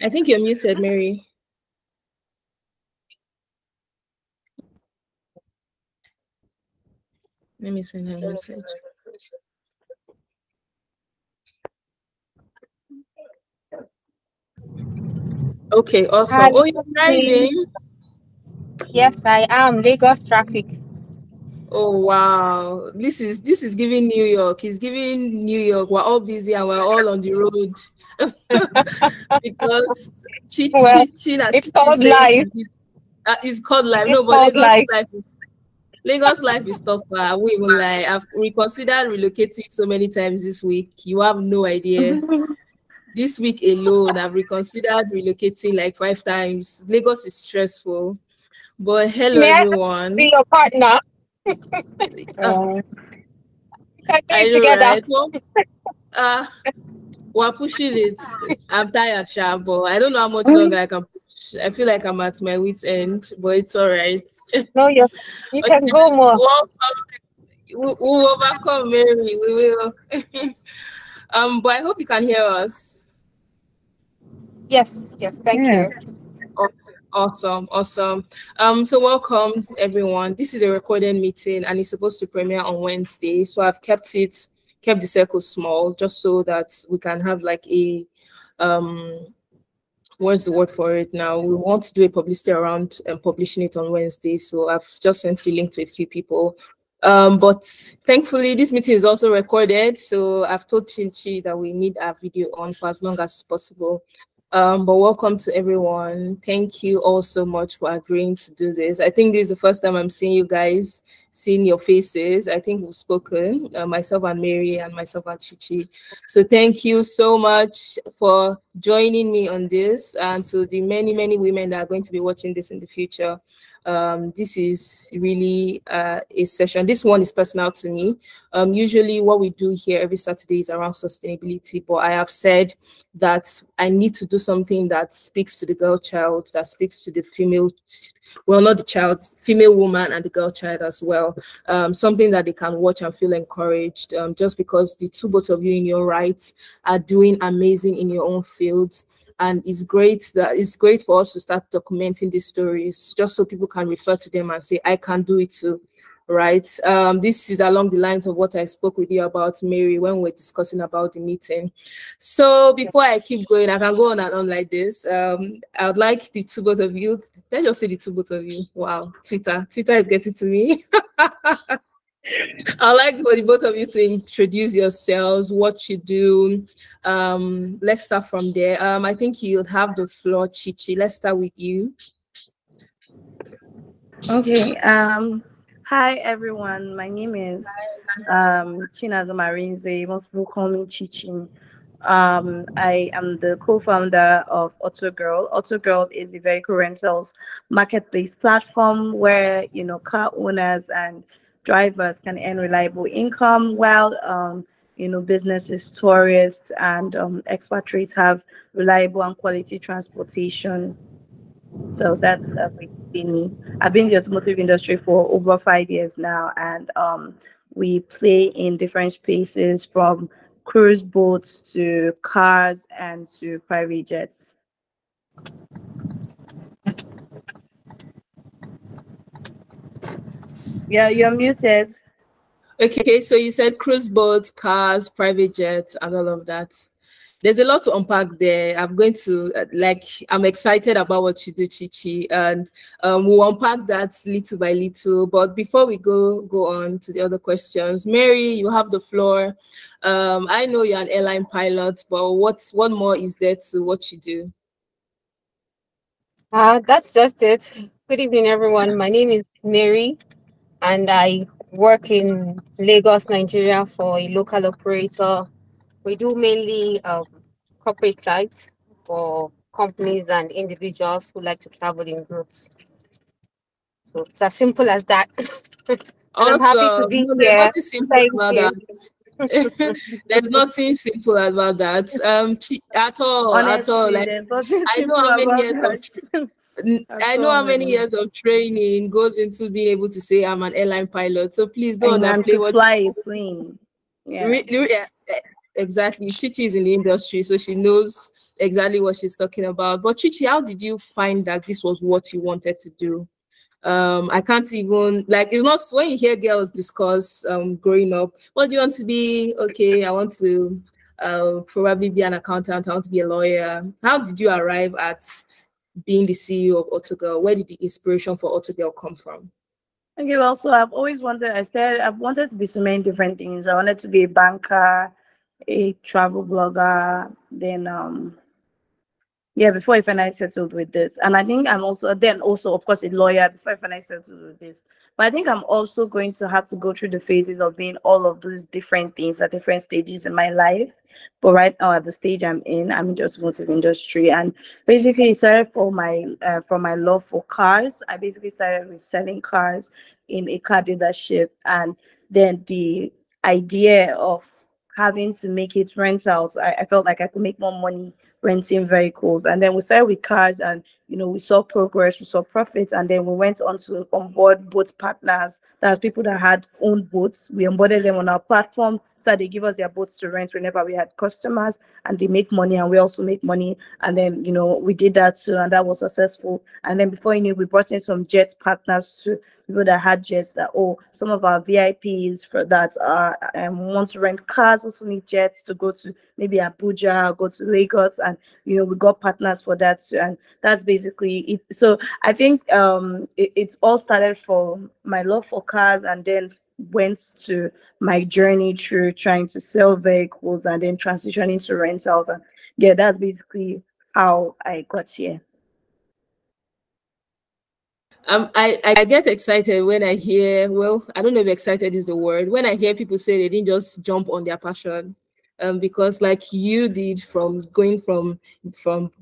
I think you're muted, Mary. Let me send her a message. Okay, awesome. Hi. Oh, you're driving? Yes, I am. Lagos traffic. Oh wow, this is giving New York. It's giving New York. We're all busy and we're all on the road because China It's called says life. it's called life. No, It's but called life. Lagos life is tougher. I won't even lie. I've reconsidered relocating so many times this week. You have no idea. This week alone, I've reconsidered relocating like 5 times. Lagos is stressful. But hello, May I everyone. be your partner? We can do I it know, together. right? We're pushing it. I'm tired, Sha, but I don't know how much longer I can push. I feel like I'm at my wit's end, but it's all right. No, you can go more. We'll overcome, Mary. We will. But I hope you can hear us. Yes, thank you. Awesome. So welcome everyone. This is a recorded meeting and it's supposed to premiere on Wednesday. So I've kept the circle small just so that we can have like a what's the word for it now? We want to do a publicity around publishing it on Wednesday. So I've just sent the link to a few people. But thankfully, this meeting is also recorded. So I've told Chinchi that we need our video on for as long as possible. But welcome to everyone. Thank you all so much for agreeing to do this. I think this is the first time I'm seeing you guys, seeing your faces. I think we've spoken, myself and Mary and myself and Chichi. So thank you so much for joining me on this, and to the many women that are going to be watching this in the future. This is really a session. This one is personal to me. Usually what we do here every Saturday is around sustainability, but I have said that I need to do something that speaks to the girl child, that speaks to the female, well, not the child, female woman and the girl child as well. Something that they can watch and feel encouraged, just because the both of you in your rights are doing amazing in your own fields. And it's great for us to start documenting these stories, just so people can refer to them and say, I can do it too. Right. This is along the lines of what I spoke with you about, Mary, when we're discussing about the meeting. So before I keep going, I can go on and on like this. I would like the both of you. Did I just say the both of you? Wow, Twitter is getting to me. I'd like for the both of you to introduce yourselves, what you do. Let's start from there. I think you'll have the floor, Chichi. Let's start with you. Okay. Hi everyone. My name is Chinazom and Mary. Most people call me Chichi. I am the co-founder of Autogirl. Autogirl is a vehicle rentals marketplace platform where car owners and drivers can earn reliable income while businesses, tourists, and expatriates have reliable and quality transportation. So that's basically me. I've been in the automotive industry for over 5 years now, and we play in different spaces from cruise boats to cars and to private jets. Yeah, you're muted. Okay, so you said cruise boats, cars, private jets, and all of that. There's a lot to unpack there. I'm excited about what you do, Chichi, and we'll unpack that little by little. But before we go on to the other questions, Mary, you have the floor. I know you're an airline pilot, but what more is there to what you do? That's just it. Good evening, everyone. My name is Mary, and I work in Lagos, Nigeria for a local operator. We do mainly corporate flights for companies and individuals who like to travel in groups. So it's as simple as that. And I'm happy to be here. Nothing simple about that. There's nothing simple about that. At all. Like, I know how many years of training goes into being able to say I'm an airline pilot. So please don't underplay fly a plane. Yeah. Exactly. Chichi is in the industry, so she knows exactly what she's talking about. But Chichi, how did you find that this was what you wanted to do? I can't even, like, it's not when you hear girls discuss growing up, what do you want to be? Okay, I want to probably be an accountant, I want to be a lawyer. How did you arrive at being the CEO of Autogirl? Where did the inspiration for Autogirl come from? Okay, well, so I've wanted to be so many different things. I wanted to be a banker, a travel blogger, then yeah, before I finally settled with this. And I think I'm also of course a lawyer before I finally settled with this. But I think I'm also going to have to go through the phases of being all of these different things at different stages in my life. But right now at the stage I'm in, I'm in the automotive industry, and basically it started for my love for cars. I basically started with selling cars in a car dealership, and then the idea of having to make it rentals, I felt like I could make more money renting vehicles. And then we started with cars, and we saw progress, we saw profits, and then we went on to onboard boat partners. That's people that had owned boats. We onboarded them on our platform so that they give us their boats to rent whenever we had customers, and they make money and we also make money. And then we did that too, and that was successful. And then before you knew, we brought in some jet partners too, people that had jets, that some of our VIPs for that want to rent cars also need jets to go to maybe Abuja, go to Lagos, and we got partners for that too. And that's basically it. So I think it's all started from my love for cars, and then went to my journey through trying to sell vehicles and then transitioning to rentals. And yeah, that's basically how I got here. I get excited when I hear, well, I don't know if excited is the word, when I hear people say they didn't just jump on their passion. Because like you did, from going from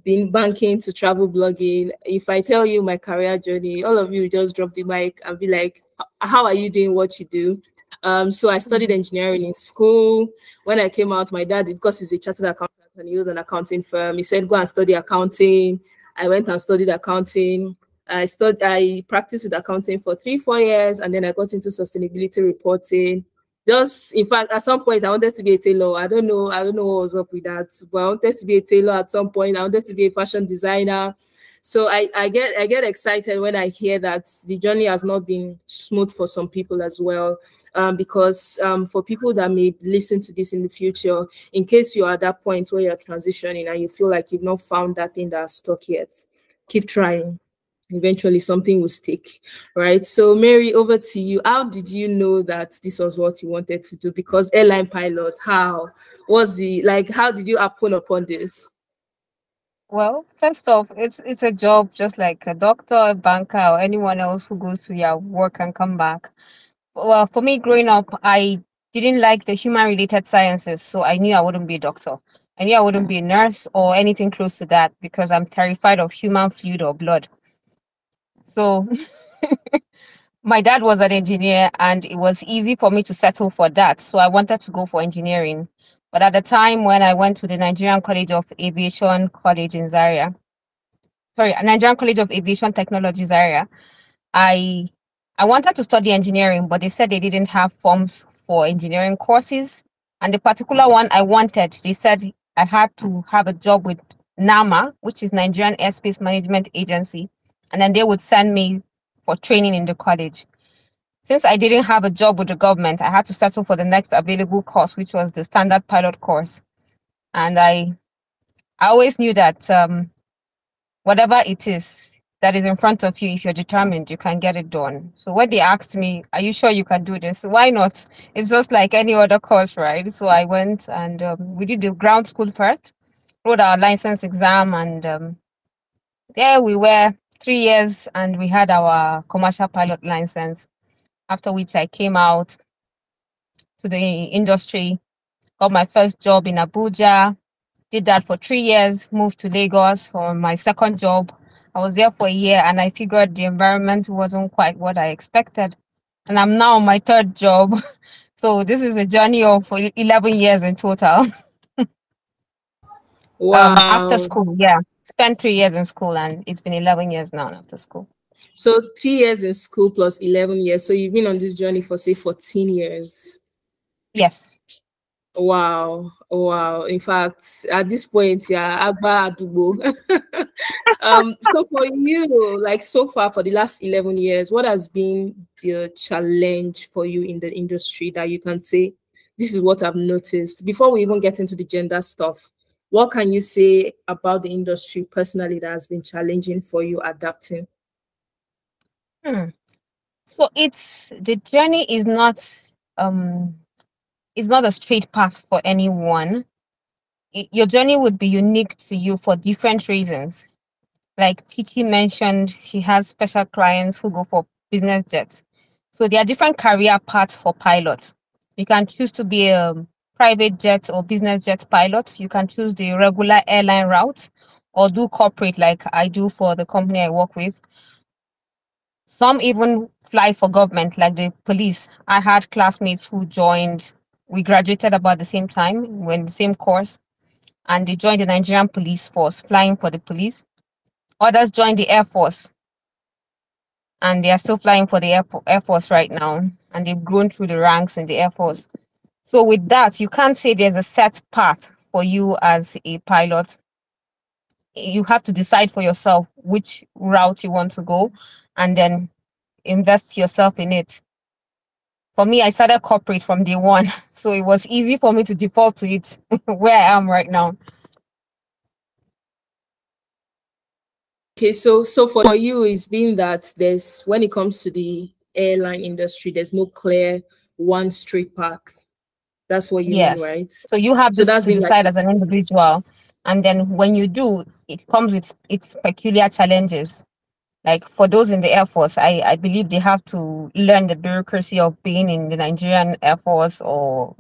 being banking to travel blogging, if I tell you my career journey, all of you just drop the mic and be like, how are you doing what you do? So I studied engineering in school. When I came out, my dad, because he's a chartered accountant and he was an accounting firm, he said, go and study accounting. I went and studied accounting. I practiced with accounting for 3-4 years, and then I got into sustainability reporting. Just, in fact, at some point I wanted to be a tailor. I don't know what was up with that, but I wanted to be a tailor at some point. I wanted to be a fashion designer. So I get excited when I hear that the journey has not been smooth for some people as well. Because for people that may listen to this in the future, in case you're at that point where you're transitioning and you feel like you've not found that thing that's stuck yet, keep trying. Eventually something will stick, right? So Mary, over to you. How did you know that this was what you wanted to do? Because airline pilot, how did you happen upon this? Well, first off, it's a job just like a doctor, a banker, or anyone else who goes to their work and come back. Well, for me, growing up, I didn't like the human-related sciences, so I knew I wouldn't be a doctor. I knew I wouldn't be a nurse or anything close to that because I'm terrified of human fluid or blood. So my dad was an engineer, and it was easy for me to settle for that. So I wanted to go for engineering. But at the time when I went to the Nigerian College of Aviation College in Zaria, Nigerian College of Aviation Technology Zaria, I wanted to study engineering, but they said they didn't have forms for engineering courses. And the particular one I wanted, they said I had to have a job with NAMA, which is Nigerian Airspace Management Agency, and then they would send me for training in the college. Since I didn't have a job with the government, I had to settle for the next available course, which was the standard pilot course. And I always knew that whatever it is that is in front of you, if you're determined, you can get it done. So when they asked me, are you sure you can do this? Why not? It's just like any other course, right? So I went and we did the ground school first, wrote our license exam, and there we were 3 years, and we had our commercial pilot license. After which I came out to the industry, got my first job in Abuja, did that for 3 years, moved to Lagos for my second job. I was there for a year, and I figured the environment wasn't quite what I expected. And I'm now on my third job. So this is a journey of 11 years in total. Wow. After school, yeah. Spent 3 years in school, and it's been 11 years now after school. So 3 years in school plus 11 years. So you've been on this journey for, say, 14 years. Yes. Wow, wow. In fact, at this point, yeah, Abba Adubo. So for you, like so far for the last 11 years, what has been the challenge for you in the industry that you can say, this is what I've noticed? Before we even get into the gender stuff, what can you say about the industry personally that has been challenging for you adapting? Hmm. So the journey um is not a straight path for anyone. Your journey would be unique to you for different reasons. Like Titi mentioned, she has special clients who go for business jets. So there are different career paths for pilots. You can choose to be a private jet or business jet pilot. You can choose the regular airline route or do corporate like I do for the company I work with. Some even fly for government like the police. I had classmates who joined, we graduated about the same time, we're in the same course, and they joined the Nigerian police force, flying for the police. Others joined the Air Force, and they are still flying for the Air Force right now, and they've grown through the ranks in the Air Force. So with that, you can't say there's a set path for you as a pilot. You have to decide for yourself which route you want to go, and then invest yourself in it. For me, I started corporate from day one, so it was easy for me to default to it where I am right now. Okay, so for you, it's been that there's when it comes to the airline industry, there's no clear one straight path. That's what you mean, Yes. right? So you have So this that's to been like decide as an individual. And then when you do, it comes with its peculiar challenges. Like for those in the Air Force, I believe they have to learn the bureaucracy of being in the Nigerian Air Force or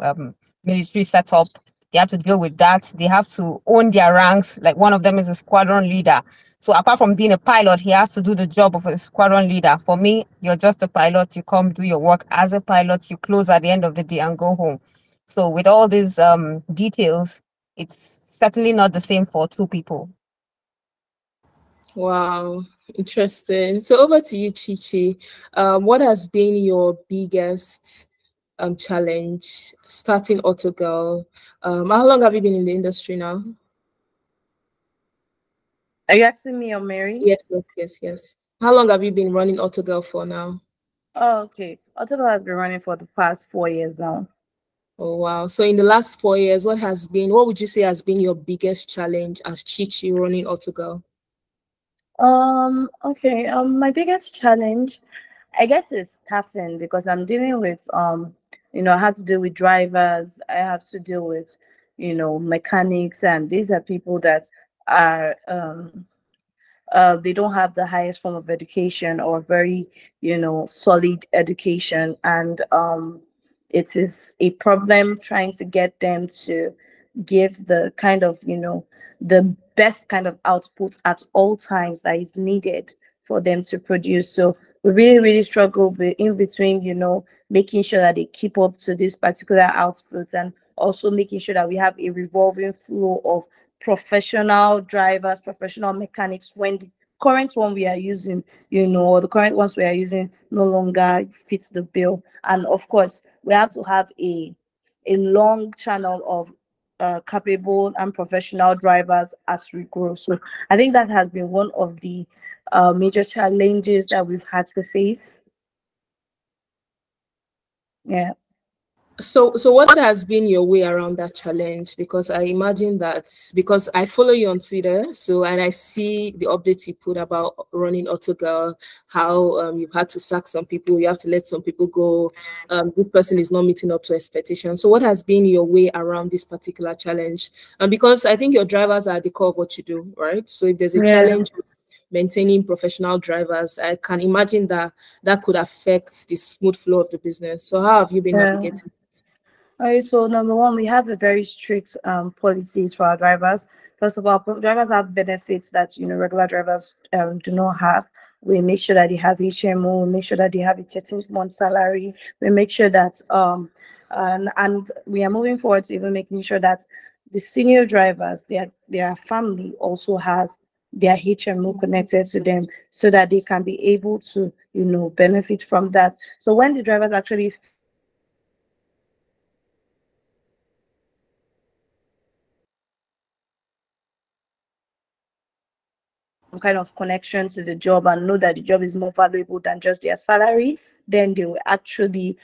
military setup. They have to deal with that. They have to own their ranks. Like one of them is a squadron leader. So apart from being a pilot, he has to do the job of a squadron leader. For me, you're just a pilot. You come do your work as a pilot. You close at the end of the day and go home. So with all these details, it's certainly not the same for two people. wow, interesting. So over to you, Chichi. What has been your biggest challenge starting Autogirl? How long have you been in the industry now? Are you asking me or Mary? Yes, yes, yes, yes. How long have you been running Autogirl for now? Oh, okay. Autogirl has been running for the past 4 years now. Oh wow. So in the last 4 years, what would you say has been your biggest challenge as Chichi running Autogirl? Okay. My biggest challenge, I guess, is staffing because I'm dealing with I have to deal with drivers, I have to deal with, mechanics, and these are people that are they don't have the highest form of education or very solid education, and it is a problem trying to get them to give the kind of the best kind of output at all times that is needed for them to produce. So we really struggle in between making sure that they keep up to this particular output, and also making sure that we have a revolving flow of professional drivers, professional mechanics when the current one we are using, or the current ones we are using no longer fits the bill. And of course, we have to have a long channel of capable and professional drivers as we grow. So I think that has been one of the major challenges that we've had to face. Yeah. So what has been your way around that challenge? Because I imagine that because I follow you on Twitter, so and I see the updates you put about running Autogirl, how you've had to sack some people, you have to let some people go. This person is not meeting up to expectations. So what has been your way around this particular challenge? And because I think your drivers are at the core of what you do, right? So if there's a Yeah. challenge maintaining professional drivers, I can imagine that that could affect the smooth flow of the business. So how have you been Yeah. navigating? Alright, so number one, we have a very strict policies for our drivers. First of all, drivers have benefits that regular drivers do not have. We make sure that they have HMO. We make sure that they have a 13th month salary. We make sure that and we are moving forward to even making sure that the senior drivers, their family also has their HMO connected to them, so that they can be able to benefit from that. So when the drivers actually kind of connection to the job and know that the job is more valuable than just their salary, then they will actually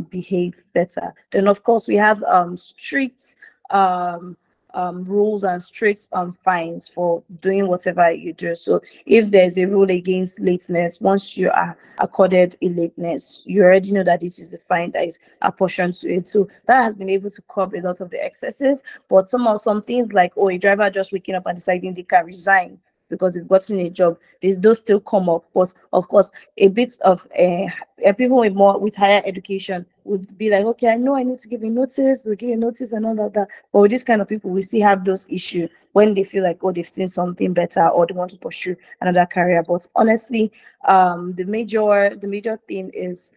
behave better. Then, of course, we have strict rules and strict fines for doing whatever you do. So if there's a rule against lateness, once you are accorded a lateness, you already know that this is the fine that is apportioned to it. So that has been able to curb a lot of the excesses. But some things like, oh, a driver just waking up and deciding they can resign because they've gotten a job, those still come up. But of course, a bit of people with higher education would be like, okay, I know I need to give a notice, we'll give a notice and all of that. But with this kind of people, we still have those issues when they feel like, oh, they've seen something better or they want to pursue another career. But honestly, the major thing is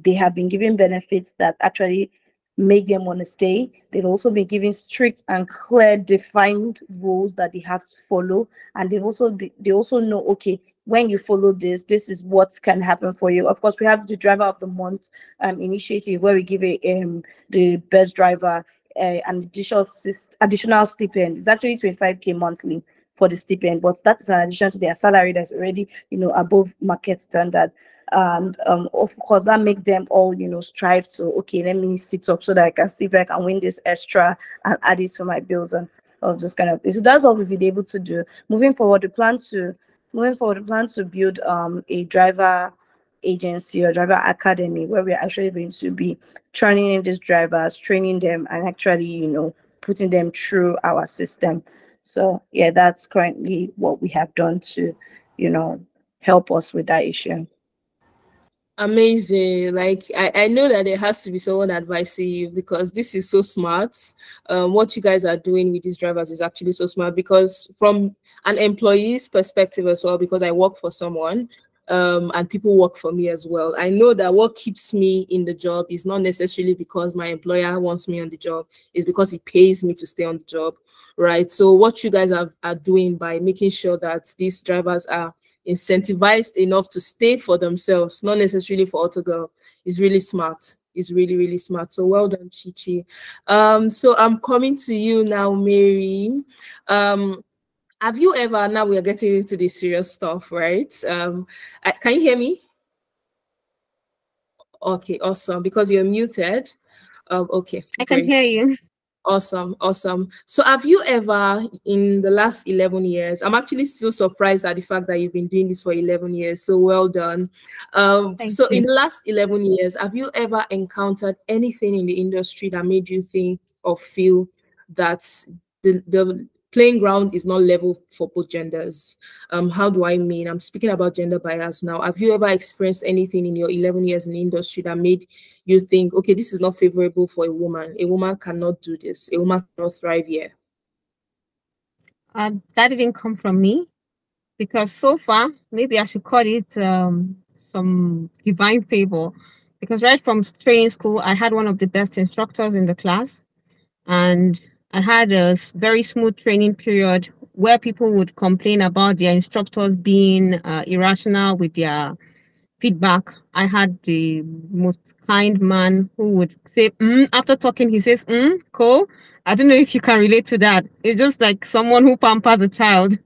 they have been given benefits that actually make them want to stay. They've also been given strict and clear defined rules that they have to follow, and they also know, okay, when you follow this is what can happen for you. Of course, we have the driver of the month initiative where we give the best driver an additional stipend. It's actually 25K monthly for the stipend, but that's in addition to their salary that's already above market standard. And of course that makes them all strive to, okay, let me sit up so that I can see if I can win this extra and add it to my bills and all those kind of things. So that's all we've been able to do. Moving forward, we plan to build a driver agency or driver academy where we're actually going to be training in these drivers, training them, and actually putting them through our system. So yeah, that's currently what we have done to help us with that issue. Amazing. Like I know that there has to be someone advising you, because this is so smart. What you guys are doing with these drivers is actually so smart, because from an employee's perspective as well, because I work for someone, and people work for me as well. I know that what keeps me in the job is not necessarily because my employer wants me on the job, it's because he pays me to stay on the job, right? So what you guys are doing by making sure that these drivers are incentivized enough to stay for themselves, not necessarily for Autogirl, is really smart. Is really, really smart. So well done, Chichi. So I'm coming to you now, Mary. Have you ever, now we are getting into the serious stuff, right? Can you hear me? Okay, awesome. Because you're muted. Okay, I can hear you. Awesome. So have you ever, in the last 11 years, I'm actually still surprised at the fact that you've been doing this for 11 years. So well done. So in the last 11 years, have you ever encountered anything in the industry that made you think or feel that the playing ground is not level for both genders? How do I mean? I'm speaking about gender bias now. Have you ever experienced anything in your 11 years in the industry that made you think, okay, this is not favorable for a woman. A woman cannot do this. A woman cannot thrive here? That didn't come from me, because so far, maybe I should call it some divine favor, because right from training school, I had one of the best instructors in the class, and I had a very smooth training period where people would complain about their instructors being irrational with their feedback. I had the most kind man who would say, after talking, he says, cool. I don't know if you can relate to that. It's just like someone who pampers a child.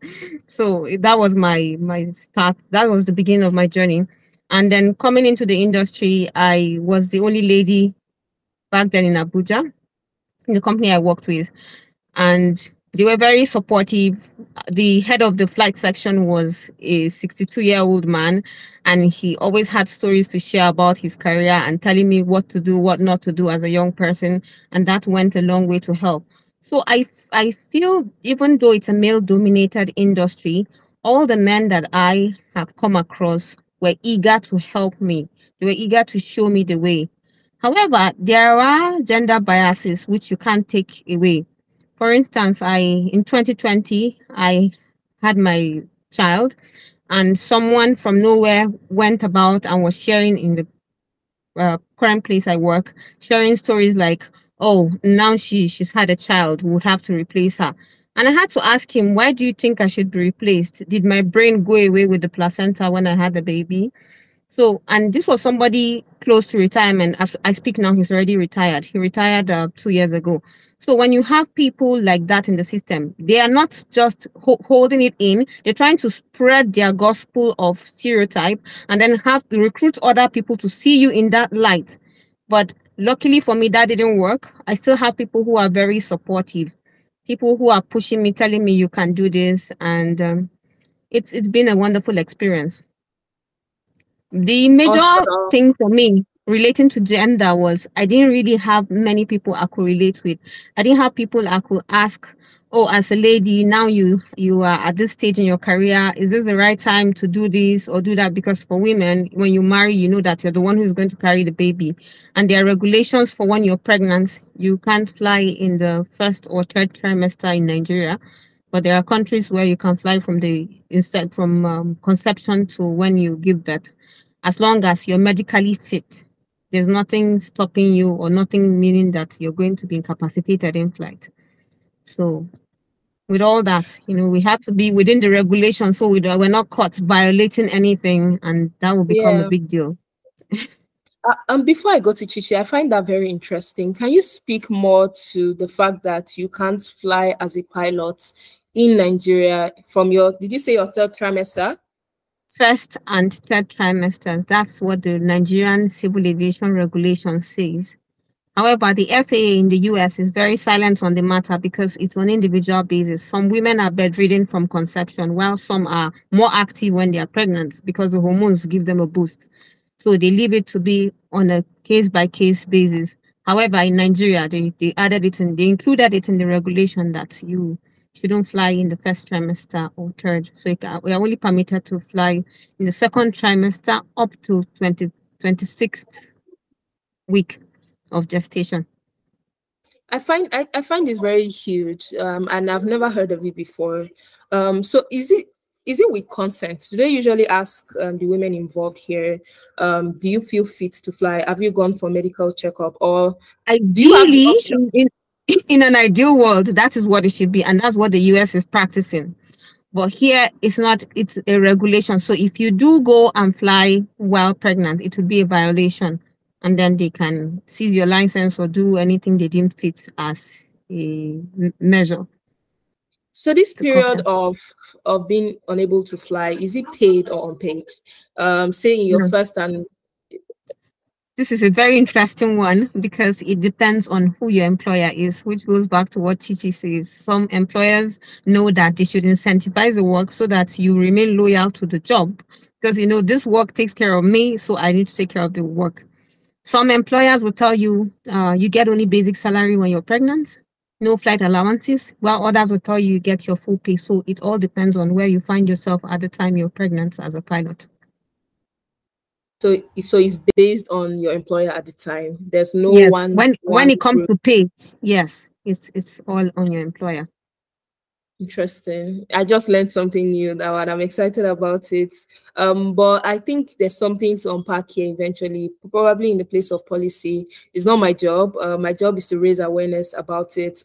So that was my start. That was the beginning of my journey. And then coming into the industry, I was the only lady back then in Abuja, in the company I worked with. And they were very supportive. The head of the flight section was a 62-year-old man, and he always had stories to share about his career and telling me what to do, what not to do as a young person, and that went a long way to help. So I feel, even though it's a male-dominated industry, all the men that I have come across were eager to help me. They were eager to show me the way. However, there are gender biases which you can't take away. For instance, in 2020, I had my child, and someone from nowhere went about and was sharing in the current place I work, sharing stories like, oh, now she's had a child, we would have to replace her. And I had to ask him, why do you think I should be replaced? Did my brain go away with the placenta when I had the baby? So, and this was somebody close to retirement. As I speak now, he's already retired. He retired 2 years ago. So when you have people like that in the system, they are not just holding it in. They're trying to spread their gospel of stereotype and then have to recruit other people to see you in that light. But luckily for me, that didn't work. I still have people who are very supportive, people who are pushing me, telling me you can do this, and it's been a wonderful experience. The major Awesome. thing for me relating to gender was I didn't really have many people I could relate with. I didn't have people I could ask, oh, as a lady, now you are at this stage in your career, is this the right time to do this or do that? Because for women, when you marry, you know that you're the one who's going to carry the baby. And there are regulations for when you're pregnant. You can't fly in the first or third trimester in Nigeria. But there are countries where you can fly from conception to when you give birth, as long as you're medically fit. There's nothing stopping you or nothing meaning that you're going to be incapacitated in flight. So with all that, we have to be within the regulation so we're not caught violating anything, and that will become a Yeah. big deal. Before I go to Chichi, I find that very interesting. Can you speak more to the fact that you can't fly as a pilot in Nigeria from did you say your third trimester? First and third trimesters. That's what the Nigerian Civil Aviation Regulation says. However, the FAA in the US is very silent on the matter because it's on individual basis. Some women are bedridden from conception, while some are more active when they are pregnant because the hormones give them a boost. So they leave it to be on a case-by-case basis. However, in Nigeria, they included it in the regulation that you shouldn't fly in the first trimester or third. So we are only permitted to fly in the second trimester up to 26th week of gestation. I find this very huge, and I've never heard of it before. So is it with consent? Do they usually ask the women involved here, do you feel fit to fly? Have you gone for medical checkup, or do you have the Ideally, option? in an ideal world, that is what it should be, and that's what the US is practicing. But here, it's not. It's a regulation. So if you do go and fly while pregnant, it would be a violation, and then they can seize your license or do anything they deem fit as a measure. So this period of being unable to fly, is it paid or unpaid? Say in your first and This is a very interesting one because it depends on who your employer is, which goes back to what Chichi says. Some employers know that they should incentivize the work so that you remain loyal to the job because, this work takes care of me, so I need to take care of the work. Some employers will tell you you get only basic salary when you're pregnant, no flight allowances, while others will tell you get your full pay. So it all depends on where you find yourself at the time you're pregnant as a pilot. So it's based on your employer at the time. There's no one. When it comes to pay, yes, it's all on your employer. Interesting. I just learned something new now and I'm excited about it. But I think there's something to unpack here eventually, probably in the place of policy. It's not my job. My job is to raise awareness about it.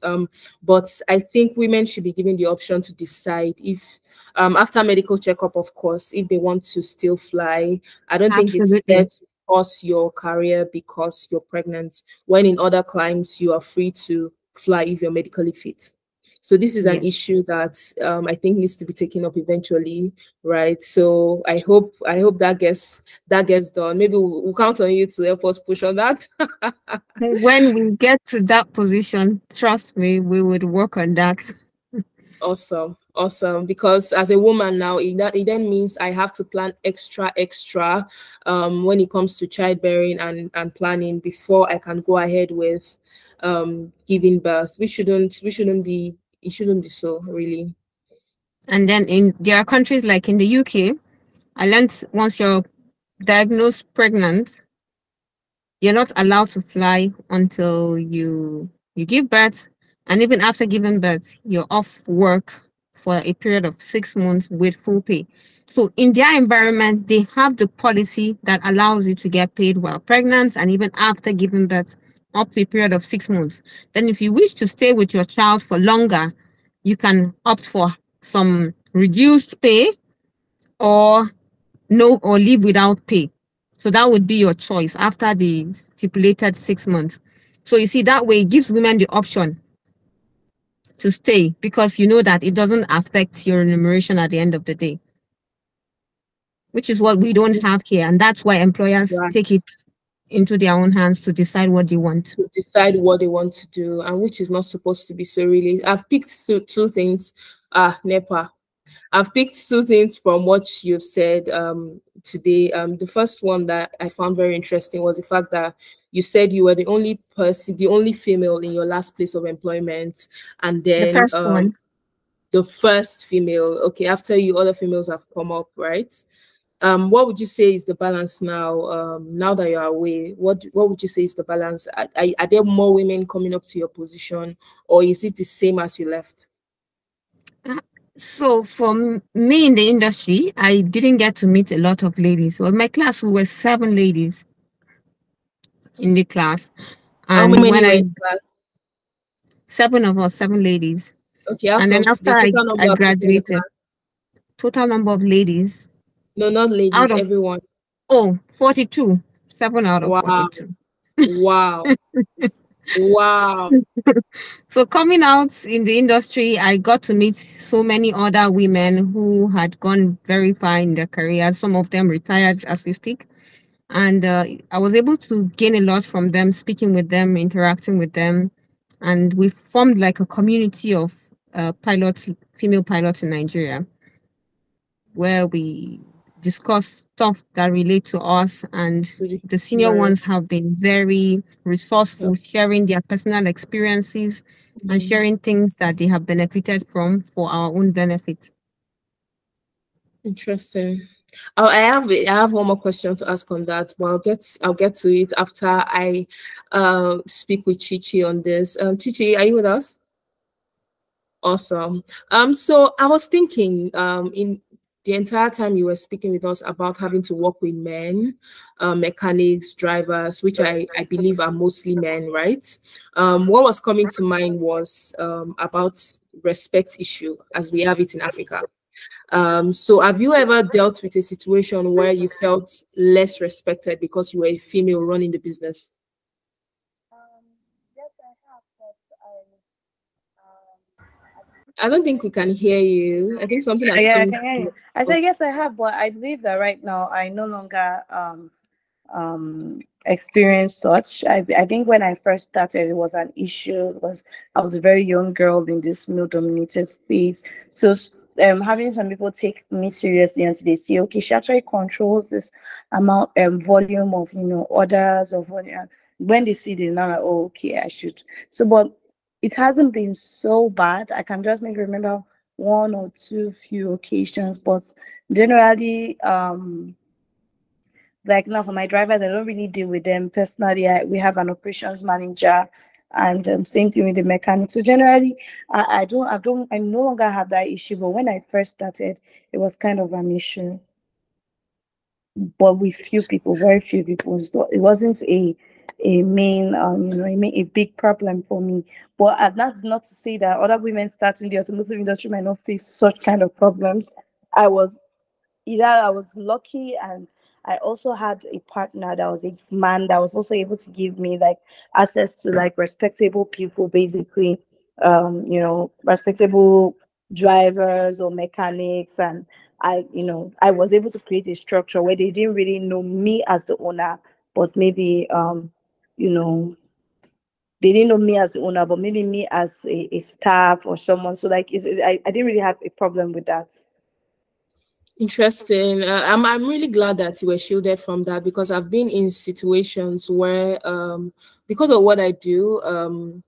But I think women should be given the option to decide if, after medical checkup, of course, if they want to still fly. I don't think it's fair to pause your career because you're pregnant, when in other climes you are free to fly if you're medically fit. So this is an issue that I think needs to be taken up eventually, right? So I hope that gets done. Maybe we'll count on you to help us push on that. When we get to that position, trust me, we would work on that. Awesome. Because as a woman now, it then means I have to plan extra when it comes to childbearing and planning before I can go ahead with giving birth. It shouldn't be so, really. And then there are countries like in the UK, I learned once you're diagnosed pregnant, you're not allowed to fly until you give birth. And even after giving birth, you're off work for a period of 6 months with full pay. So in their environment, they have the policy that allows you to get paid while pregnant and even after giving birth up to a period of 6 months. Then if you wish to stay with your child for longer, you can opt for some reduced pay or leave without pay. So that would be your choice after the stipulated 6 months. So you see, that way it gives women the option to stay because you know that it doesn't affect your remuneration at the end of the day, which is what we don't have here. And that's why employers Right. take it into their own hands to decide what they want. To decide what they want to do, and which is not supposed to be so. Really, I've picked two things. NEPA. I've picked two things from what you've said today. The first one that I found very interesting was the fact that you said you were the only person, the only female in your last place of employment, and The then first one. the first female. Okay, after you, other females have come up, right? What would you say is the balance now? Now that you're away, what would you say is the balance? Are there more women coming up to your position, or is it the same as you left? So for me in the industry, I didn't get to meet a lot of ladies. So in my class, we were 7 ladies in the class. How And many when were I, in class? 7 of us, 7 ladies. Okay, out And then of after the total I number of people in the graduated, class. total number of ladies, No, not out ladies, of, everyone. 42, 7 out of Wow, 42. wow, wow. So coming out in the industry, I got to meet so many other women who had gone very far in their careers. Some of them retired as we speak. And I was able to gain a lot from them, speaking with them, interacting with them. And we formed like a community of female pilots in Nigeria, where we discuss stuff that relate to us. And the senior Right. ones have been very resourceful, sharing their personal experiences and sharing things that they have benefited from for our own benefit. Interesting. Oh, I have one more question to ask on that, but I'll get to it after I speak with Chichi on this. Chichi, are you with us? Awesome. So I was thinking in the entire time you were speaking with us about having to work with men, mechanics, drivers, which I believe are mostly men, right? What was coming to mind was about respect issue as we have it in Africa. So have you ever dealt with a situation where you felt less respected because you were a female running the business? Yes, I have, but I don't think we can hear you. I think something has yeah, I changed. can hear you. I said yes, I have, but I believe that right now I no longer experience such. I think when I first started, it was an issue because I was a very young girl in this male dominated space. So having some people take me seriously until they see, okay, she actually controls this amount volume of orders of what. When they see the now, like, oh, okay, I should. So, but it hasn't been so bad. I can just maybe remember one or two few occasions, but generally, like now for my drivers, I don't really deal with them personally. We have an operations manager, and same thing with the mechanic. So generally, I no longer have that issue. But when I first started, it was kind of an issue. But with few people, very few people, so it wasn't a main a big problem for me. But that's not to say that other women starting the automotive industry might not face such kind of problems. I was I was lucky, and I also had a partner that was a man that was also able to give me like access to like respectable people, basically, respectable drivers or mechanics. And I was able to create a structure where they didn't really know me as the owner, but maybe you know they didn't know me as the owner, but maybe me as a staff or someone. So like I didn't really have a problem with that. Interesting. I'm really glad that you were shielded from that because I've been in situations where because of what I do,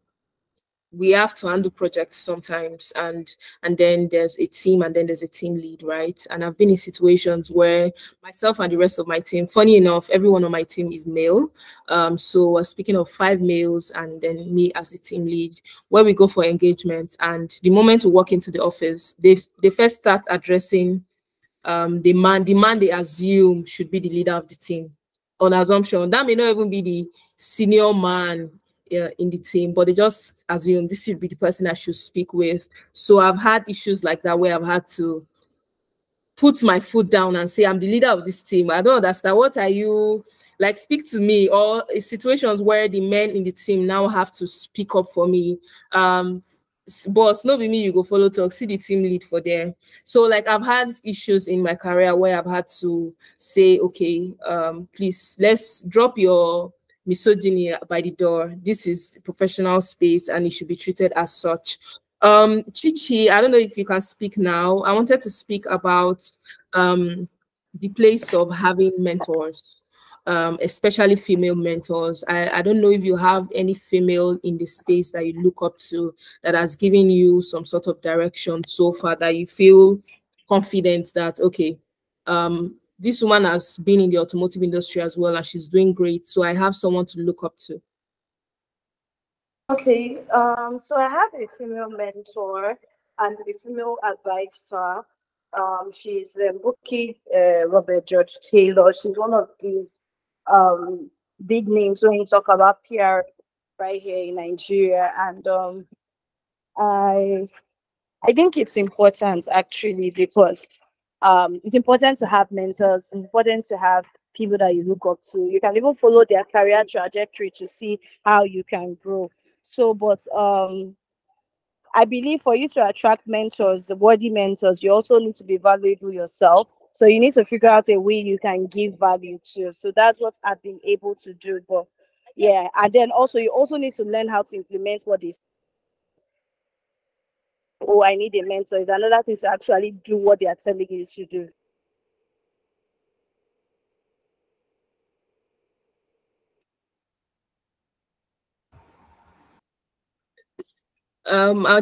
we have to handle projects sometimes, and then there's a team and then there's a team lead, right? And I've been in situations where myself and the rest of my team, funny enough, everyone on my team is male. So we're speaking of 5 males and then me as the team lead, where we go for engagement. And the moment we walk into the office, they first start addressing the man they assume should be the leader of the team. On assumption, that may not even be the senior man in the team, but they just assume this should be the person I should speak with. So I've had issues like that where I've had to put my foot down and say, I'm the leader of this team. I don't understand. What are you, like, speak to me? Or situations where the men in the team now have to speak up for me. Boss, no be me, you go follow talk, see the team lead for there. So like I've had issues in my career where I've had to say, okay, please, let's drop your misogyny by the door. This is professional space and it should be treated as such. Chichi, I don't know if you can speak now. I wanted to speak about the place of having mentors, especially female mentors. I don't know if you have any female in the space that you look up to that has given you some sort of direction so far that you feel confident that, okay, this woman has been in the automotive industry as well and she's doing great. So I have someone to look up to. Okay, so I have a female mentor and a female advisor. She's Buki Robert George Taylor. She's one of the big names when you talk about PR right here in Nigeria, and I think it's important actually because it's important to have mentors. It's important to have people that you look up to. You can even follow their career trajectory to see how you can grow. So, but I believe for you to attract mentors, worthy mentors, you also need to be valuable yourself. So you need to figure out a way you can give value to. So that's what I've been able to do. But yeah, and then also you also need to learn how to implement what they say. Oh, I need a mentor is another thing to actually do what they are telling you to do.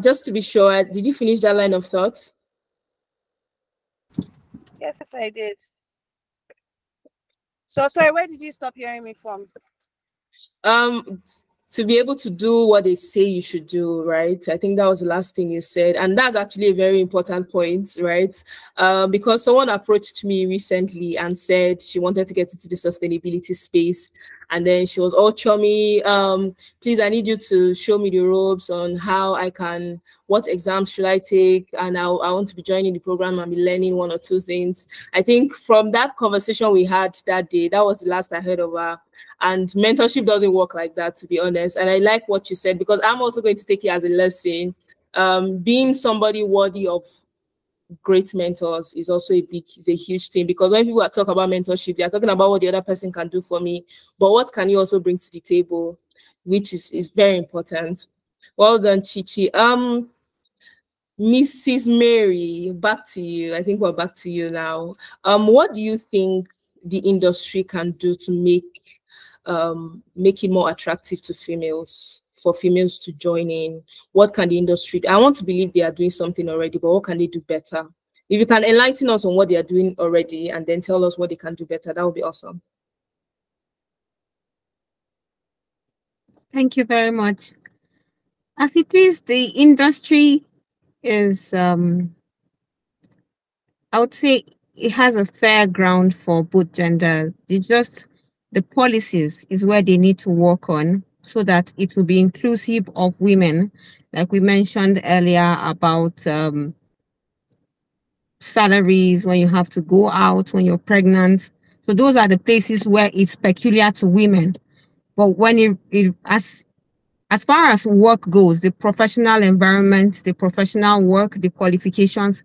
Just to be sure, did you finish that line of thought? Yes, I did. So sorry, where did you stop hearing me from? To be able to do what they say you should do, right? I think that was the last thing you said. And that's actually a very important point, right? Because someone approached me recently and said she wanted to get into the sustainability space. And then she was all chummy. Please, I need you to show me the ropes on how I can, what exams should I take? And I want to be joining the program and be learning one or two things. I think from that conversation we had that day, that was the last I heard of her. And mentorship doesn't work like that, to be honest. And I like what you said, because I'm also going to take it as a lesson. Being somebody worthy of great mentors is also is a huge thing, because when people talk about mentorship, they're talking about what the other person can do for me, but what can you also bring to the table, which is very important. Well done, Chichi. Mrs. Mary, back to you. I think we're back to you now. What do you think the industry can do to make it more attractive to females, for females to join in? What can the industry do? I want to believe they are doing something already, but what can they do better? If you can enlighten us on what they are doing already and then tell us what they can do better, that would be awesome. Thank you very much. As it is, the industry is, I would say it has a fair ground for both genders. It's just the policies is where they need to work on so that it will be inclusive of women. Like we mentioned earlier about salaries, when you have to go out, when you're pregnant. So those are the places where it's peculiar to women. But when as far as work goes, the professional environment, the professional work, the qualifications,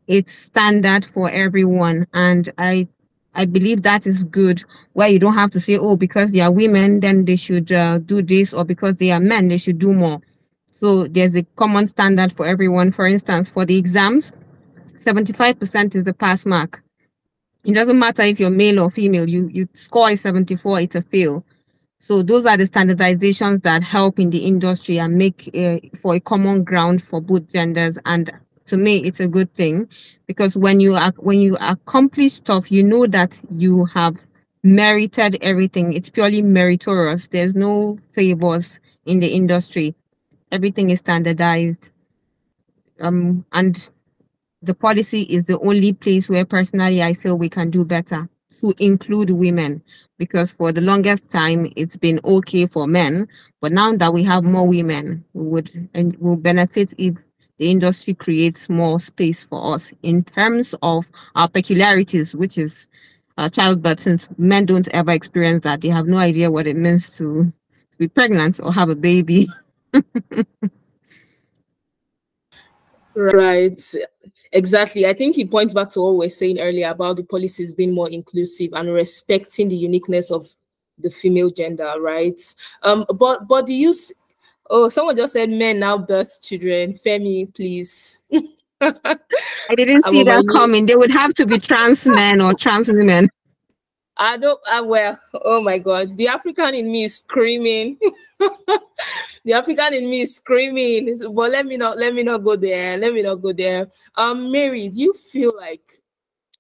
it's standard for everyone. And I believe that is good, where you don't have to say, oh, because they are women, then they should do this, or because they are men, they should do more. So there's a common standard for everyone. For instance, for the exams, 75% is the pass mark. It doesn't matter if you're male or female, you score is 74, it's a fail. So those are the standardizations that help in the industry and make for a common ground for both genders. And to me, it's a good thing, because when you accomplish stuff, you know that you have merited everything. It's purely meritorious. There's no favors in the industry. Everything is standardized. And the policy is the only place where personally I feel we can do better, to include women, because for the longest time it's been okay for men, but now that we have more women, we will benefit if the industry creates more space for us in terms of our peculiarities, which is childbirth, since men don't ever experience that. They have no idea what it means to be pregnant or have a baby. Right. Exactly. I think it points back to what we were saying earlier about the policies being more inclusive and respecting the uniqueness of the female gender, right? But do you oh, someone just said men now birth children. Femi, please. I didn't I'm see on my that new coming. They would have to be trans men or trans women. I don't well, oh my god, the African in me is screaming. The African in me is screaming. But let me not go there. Let me not go there. Mary, do you feel like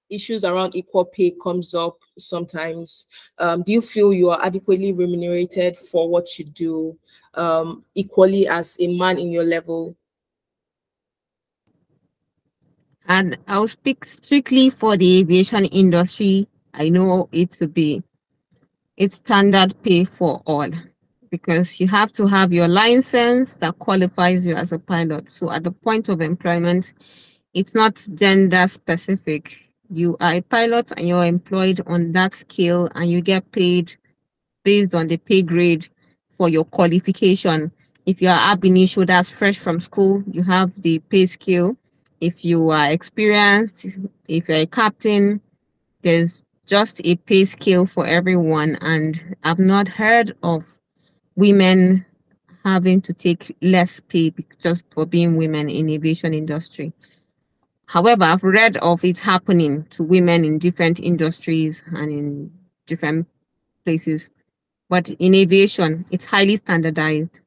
issues around equal pay comes up sometimes? Do you feel you are adequately remunerated for what you do, equally as a man in your level? And I'll speak strictly for the aviation industry. I know it to be it's standard pay for all because you have to have your license that qualifies you as a pilot. So at the point of employment, it's not gender specific. You are a pilot and you're employed on that scale and you get paid based on the pay grade for your qualification. If you are ab initio, that's fresh from school, you have the pay scale. If you are experienced, if you're a captain, there's just a pay scale for everyone. And I've not heard of women having to take less pay just for being women in aviation industry. However, I've read of it happening to women in different industries and in different places. But in aviation, it's highly standardized.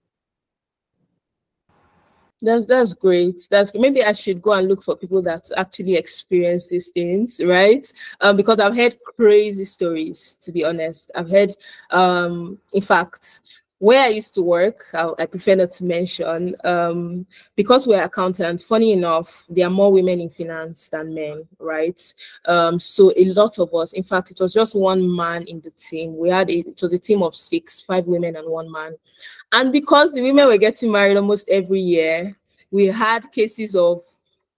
That's great. Maybe I should go and look for people that actually experience these things, right? Because I've heard crazy stories. To be honest, I've heard. In fact, where I used to work, I prefer not to mention. Because we're accountants. Funny enough, there are more women in finance than men, right? So a lot of us. In fact, it was just one man in the team. It was a team of 6, 5 women and 1 man. And because the women were getting married almost every year, we had cases of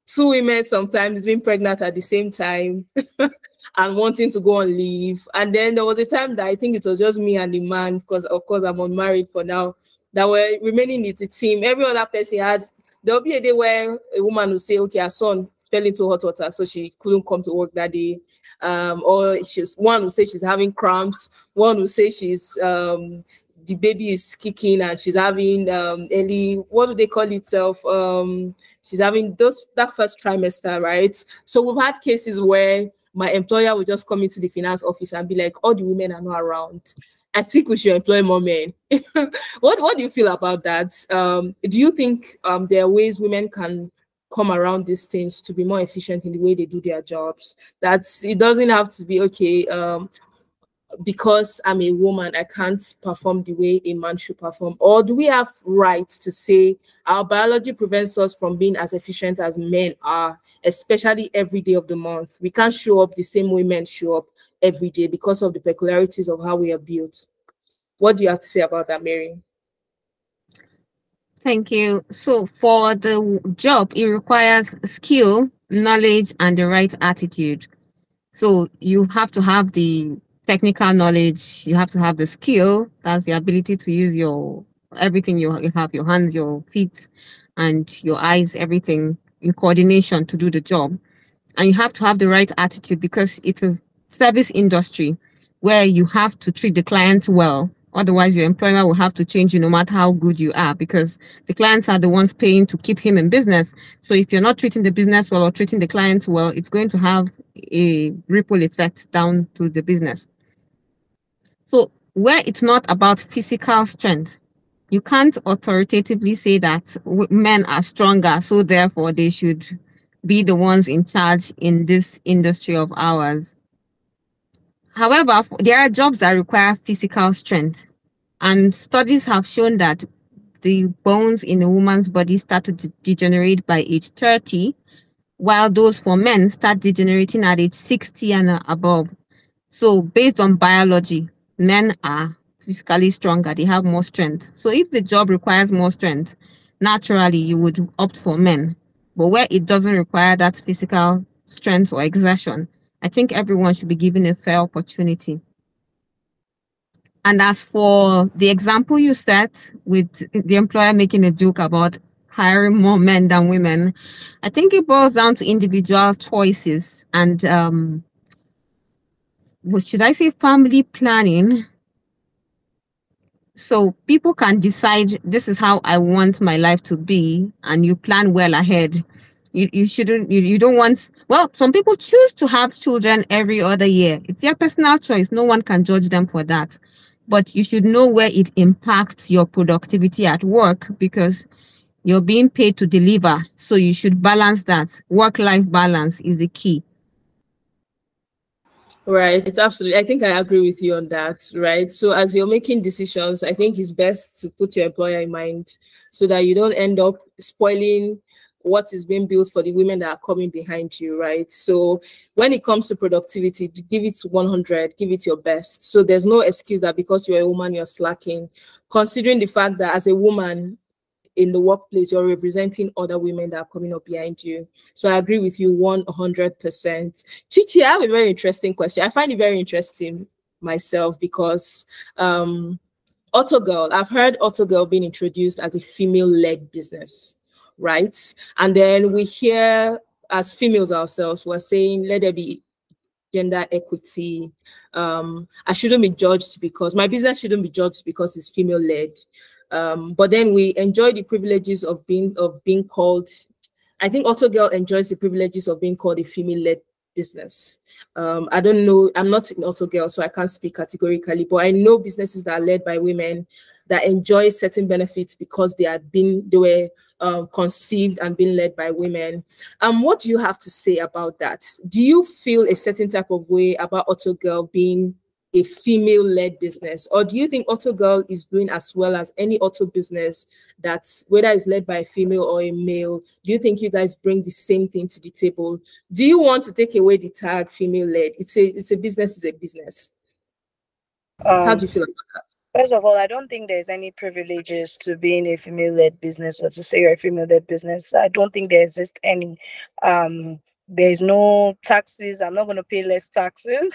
2 women sometimes being pregnant at the same time and wanting to go on leave. And then there was a time that I think it was just me and the man, because of course I'm unmarried for now, that were remaining in the team. Every other person there'll be a day where a woman will say, okay, her son fell into hot water, so she couldn't come to work that day. Or one will say she's having cramps, one will say she's the baby is kicking and she's having early, what do they call itself? She's having that first trimester, right? So we've had cases where my employer will just come into the finance office and be like, all the women are not around. I think we should employ more men. What do you feel about that? Do you think there are ways women can come around these things to be more efficient in the way they do their jobs? That it doesn't have to be okay. Because I'm a woman, I can't perform the way a man should perform? Or do we have rights to say our biology prevents us from being as efficient as men are, especially every day of the month? We can't show up the same way men show up every day because of the peculiarities of how we are built. What do you have to say about that, Mary? Thank you. So for the job, it requires skill, knowledge, and the right attitude. So you have to have the technical knowledge, you have to have the skill, that's the ability to use your everything you have, your hands, your feet, and your eyes, everything in coordination to do the job. And you have to have the right attitude because it's a service industry where you have to treat the clients well. Otherwise, your employer will have to change you no matter how good you are, because the clients are the ones paying to keep him in business. So if you're not treating the business well or treating the clients well, it's going to have a ripple effect down to the business. So where it's not about physical strength, you can't authoritatively say that men are stronger, so therefore they should be the ones in charge in this industry of ours. However, there are jobs that require physical strength, and studies have shown that the bones in a woman's body start to degenerate by age 30, while those for men start degenerating at age 60 and above. So based on biology, men are physically stronger, they have more strength. So if the job requires more strength, naturally you would opt for men. But where it doesn't require that physical strength or exertion, I think everyone should be given a fair opportunity. And as for the example you set with the employer making a joke about hiring more men than women, I think it boils down to individual choices and, what should I say, family planning. So people can decide this is how I want my life to be, and you plan well ahead. You shouldn't, you don't want, well, some people choose to have children every other year. It's their personal choice. No one can judge them for that. But you should know where it impacts your productivity at work, because you're being paid to deliver. So you should balance that. Work-life balance is the key. Right, it's absolutely. I think I agree with you on that, right? So as you're making decisions, I think it's best to put your employer in mind so that you don't end up spoiling what is being built for the women that are coming behind you, right? So when it comes to productivity, give it 100, give it your best. So there's no excuse that because you're a woman, you're slacking, considering the fact that as a woman, in the workplace, you're representing other women that are coming up behind you. So I agree with you 100%. Chichi, I have a very interesting question. I find it very interesting myself because Autogirl, I've heard Autogirl being introduced as a female-led business, right? And then we hear, as females ourselves, we're saying, let there be gender equity. I shouldn't be judged because my business shouldn't be judged because it's female-led. But then we enjoy the privileges of being called. I think Autogirl enjoys the privileges of being called a female-led business. I don't know. I'm not in Autogirl, so I can't speak categorically. But I know businesses that are led by women that enjoy certain benefits because they were conceived and being led by women. What do you have to say about that? Do you feel a certain type of way about Autogirl being a female-led business, or do you think Autogirl is doing as well as any auto business that's whether it's led by a female or a male? Do you think you guys bring the same thing to the table? Do you want to take away the tag female-led? It's a business, is a business. How do you feel about that? First of all, I don't think there's any privileges to being a female-led business or to say you're a female-led business. I don't think there exist any. There's no taxes. I'm not going to pay less taxes.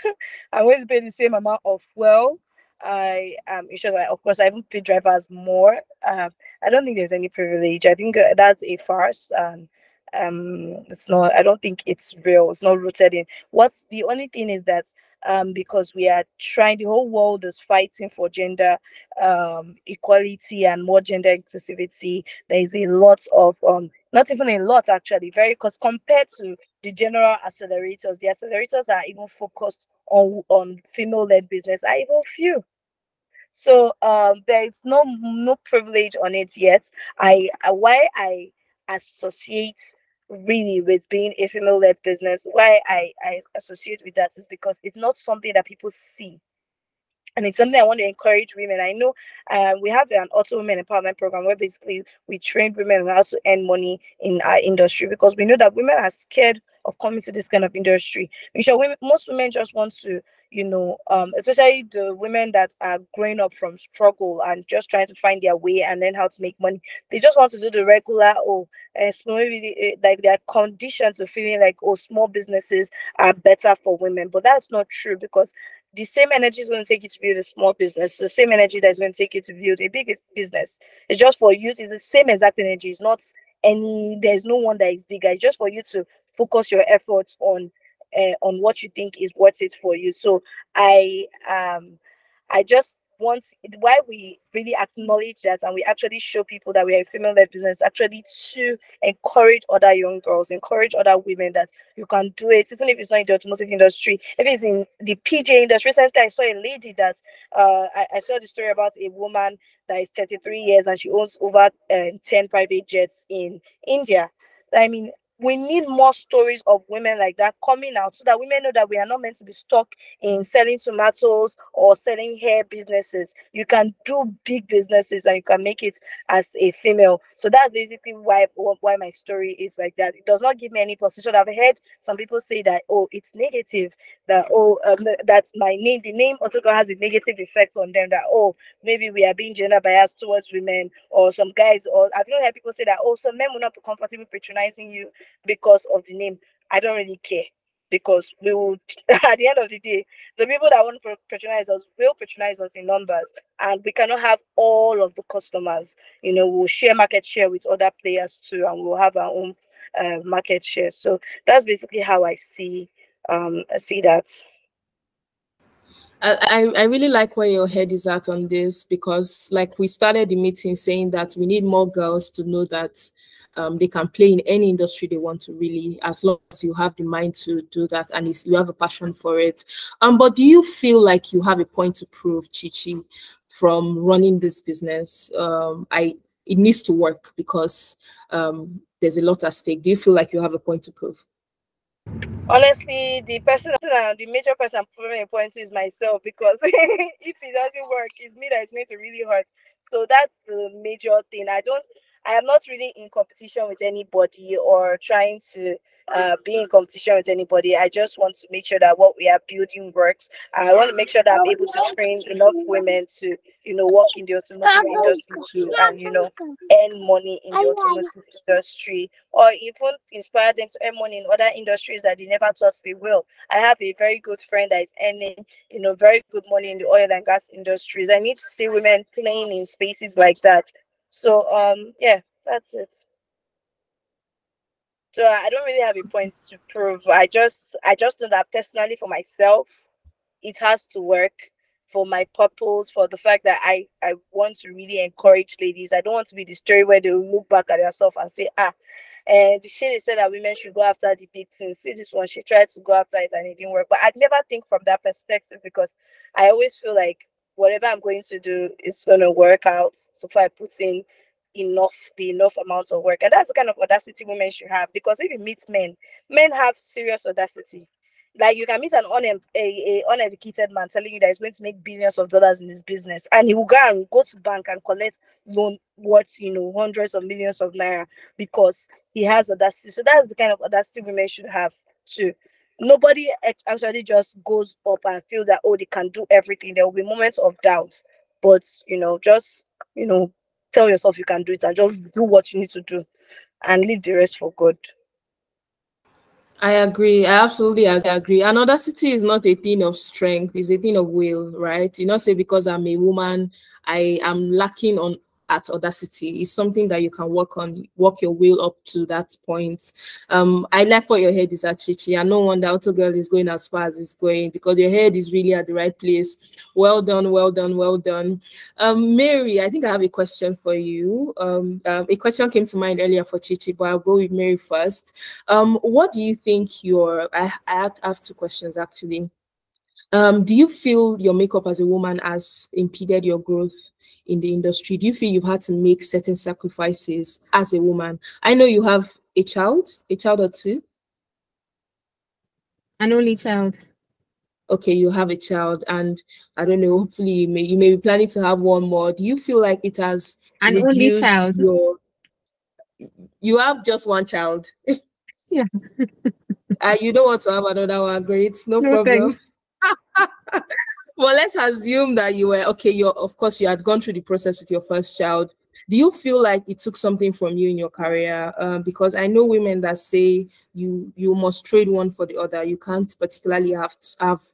I'm going to pay the same amount of fuel. I it's just like, of course, I even pay drivers more. I don't think there's any privilege. I think that's a farce, and it's not. I don't think it's real. It's not rooted in. What's the only thing is that because we are trying, the whole world is fighting for gender equality and more gender inclusivity. There is a lot of not even a lot actually, very, because compared to the general accelerators, the accelerators are even focused on female-led business are even few. So there is no privilege on it yet. Why I associate really with being a female-led business, why I associate with that is because it's not something that people see, and it's something I want to encourage women. I know we have an auto women empowerment program where basically we train women on how to earn money in our industry, because we know that women are scared of coming to this kind of industry. Most women just want to, especially the women that are growing up from struggle and just trying to find their way and learn how to make money. They just want to do the regular, maybe like they're conditioned to feeling like, small businesses are better for women. But that's not true, because the same energy is going to take you to build a small business. The same energy that's going to take you to build a big business. It's just for you. It's the same exact energy. It's not there's no one that is bigger. It's just for you to focus your efforts on what you think is worth it for you. So I just want, why we really acknowledge that and we actually show people that we are a female-led business, actually to encourage other young girls, encourage other women that you can do it, even if it's not in the automotive industry, if it's in the PJ industry. Recently, I saw a lady that I saw the story about a woman that is 33 years and she owns over 10 private jets in India. I mean, we need more stories of women like that coming out, so that women know that we are not meant to be stuck in selling tomatoes or selling hair businesses. You can do big businesses and you can make it as a female. So that's basically why my story is like that. It does not give me any position. I've heard some people say that, oh, it's negative, that, oh, that my name, the name Autogirl, has a negative effect on them, that, oh, maybe we are being gender biased towards women, or some guys, or I've even heard people say that, oh, some men will not be comfortable patronizing you because of the name. I don't really care, because we will at the end of the day, the people that want to patronize us will patronize us in numbers, and we cannot have all of the customers. We'll share market share with other players too, and we'll have our own market share. So that's basically how I see that. I really like where your head is at on this, because like we started the meeting saying that we need more girls to know that they can play in any industry they want to, really, as long as you have the mind to do that and you have a passion for it. But do you feel like you have a point to prove, Chichi, from running this business? It needs to work because there's a lot at stake. Do you feel like you have a point to prove? Honestly, the major person I'm proving a point to is myself, because if it doesn't work, it's me that is going to really hurt. So that's the major thing. I am not really in competition with anybody or trying to be in competition with anybody. I just want to make sure that what we are building works. I want to make sure that I'm able to train enough women to, work in the automotive industry too, and, earn money in the automotive industry, or even inspire them to earn money in other industries that they never thought they will. I have a very good friend that is earning, very good money in the oil and gas industries. I need to see women playing in spaces like that. So yeah, that's it. So I don't really have a point to prove. I just know that personally for myself, it has to work, for my purpose, for the fact that I want to really encourage ladies. I don't want to be the story where they will look back at themselves and say, and the shade said that women should go after the big things. See this one, she tried to go after it and it didn't work. But I'd never think from that perspective, because I always feel like whatever I'm going to do is going to work out, so far I put in enough amounts of work. And that's the kind of audacity women should have, because if you meet men have serious audacity. Like, you can meet an uneducated man telling you that he's going to make billions of dollars in his business, and he will go to bank and collect loan worth, hundreds of millions of naira, because he has audacity. So that's the kind of audacity women should have too. Nobody actually just goes up and feel that, oh, they can do everything. There will be moments of doubt, but just tell yourself you can do it, and just do what you need to do, and leave the rest for God. I agree. I absolutely agree. And audacity is not a thing of strength, it's a thing of will, right? You not say because I'm a woman, I am lacking at audacity. It's something that you can work your will up to that point. I like what your head is at, Chichi, and no wonder Autogirl is going as far as it's going, because your head is really at the right place. Well done, well done, well done. Mary, I think I have a question for you. A question came to mind earlier for Chichi, but I'll go with Mary first. What do you think I have two questions actually. Do you feel your makeup as a woman has impeded your growth in the industry? Do you feel you've had to make certain sacrifices as a woman? I know you have a child or two. An only child. Okay, you have a child, and I don't know, hopefully you may be planning to have one more. Do you feel like it has An reduced only child. You have just one child? Yeah. You don't want to have another one? Great, no problem. Well, let's assume that you were okay. Of course, you had gone through the process with your first child. Do you feel like it took something from you in your career? Because I know women that say you must trade one for the other. You can't particularly have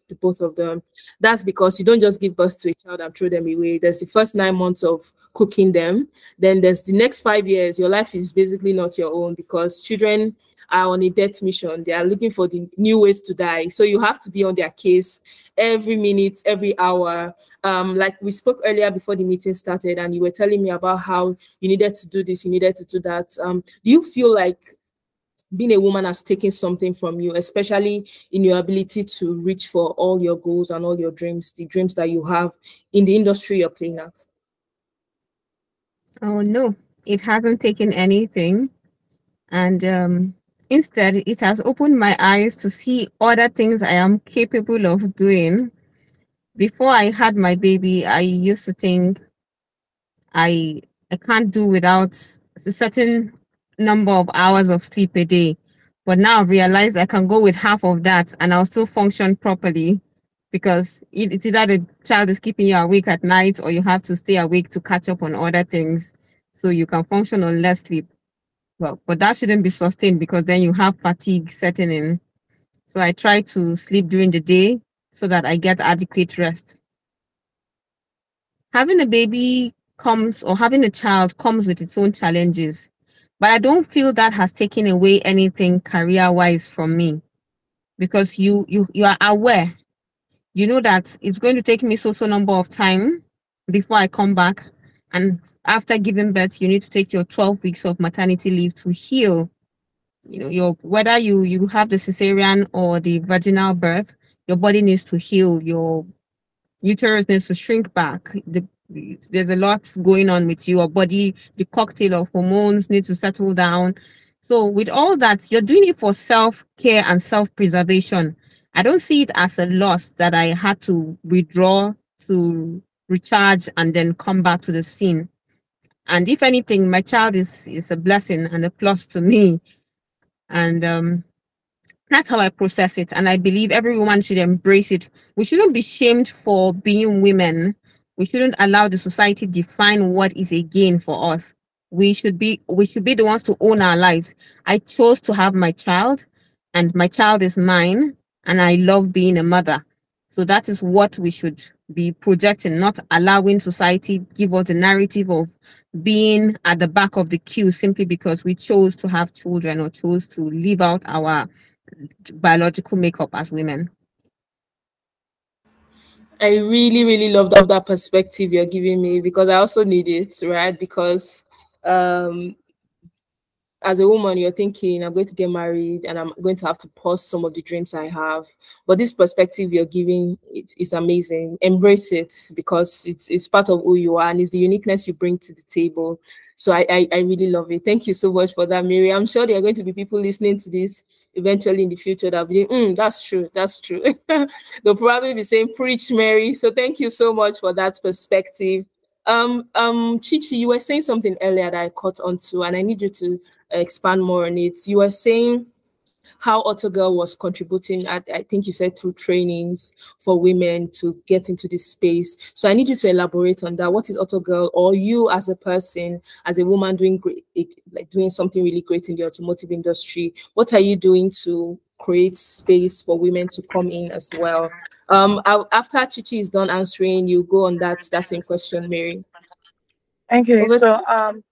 the both of them. That's because you don't just give birth to a child and throw them away. There's the first 9 months of cooking them. Then there's the next 5 years. Your life is basically not your own, because children are on a death mission. They are looking for the new ways to die. So you have to be on their case every minute, every hour. Like we spoke earlier before the meeting started, and you were telling me about how you needed to do this, you needed to do that. Do you feel like being a woman has taken something from you, especially in your ability to reach for all your goals and all your dreams, the dreams that you have in the industry you're playing at? Oh no, it hasn't taken anything. And Instead, it has opened my eyes to see other things I am capable of doing. Before I had my baby, I used to think I I can't do without a certain number of hours of sleep a day. But now I've realized I can go with half of that and I'll still function properly, because it's either the child is keeping you awake at night or you have to stay awake to catch up on other things so you can function on less sleep. Well, but that shouldn't be sustained because then you have fatigue setting in. So I try to sleep during the day so that I get adequate rest. Having a baby comes, or having a child comes with its own challenges, but I don't feel that has taken away anything career wise from me, because you are aware. You know that it's going to take me so number of time before I come back. And after giving birth, you need to take your 12 weeks of maternity leave to heal. You know, your whether you have the cesarean or the vaginal birth, your body needs to heal. Your uterus needs to shrink back. There's a lot going on with your body. The cocktail of hormones need to settle down. So with all that, you're doing it for self-care and self-preservation. I don't see it as a loss that I had to withdraw to recharge and then come back to the scene. And if anything, my child is a blessing and a plus to me. And that's how I process it. And I believe every woman should embrace it. We shouldn't be shamed for being women. We shouldn't allow the society define what is a gain for us. We should be the ones to own our lives. I chose to have my child, and my child is mine, and I love being a mother. So that is what we should be projecting, not allowing society give us the narrative of being at the back of the queue simply because we chose to have children or chose to live out our biological makeup as women. I really, really love that perspective you're giving me, because I also need it, right? Because um, as a woman, you're thinking, I'm going to get married and I'm going to have to pause some of the dreams I have. But this perspective you're giving, it's amazing. Embrace it, because it's part of who you are and it's the uniqueness you bring to the table. So I really love it. Thank you so much for that, Mary. I'm sure there are going to be people listening to this eventually in the future that'll be, that's true, that's true. They'll probably be saying, preach, Mary. So thank you so much for that perspective. Chichi, you were saying something earlier that I caught onto, and I need you to expand more on it. You were saying how Autogirl was contributing, I think you said through trainings for women to get into this space. So I need you to elaborate on that. What is Autogirl, or you as a person, as a woman doing great, like doing something really great in the automotive industry? What are you doing to create space for women to come in as well? After Chichi is done answering, you go on that same question, Mary. Okay, Over to so you. all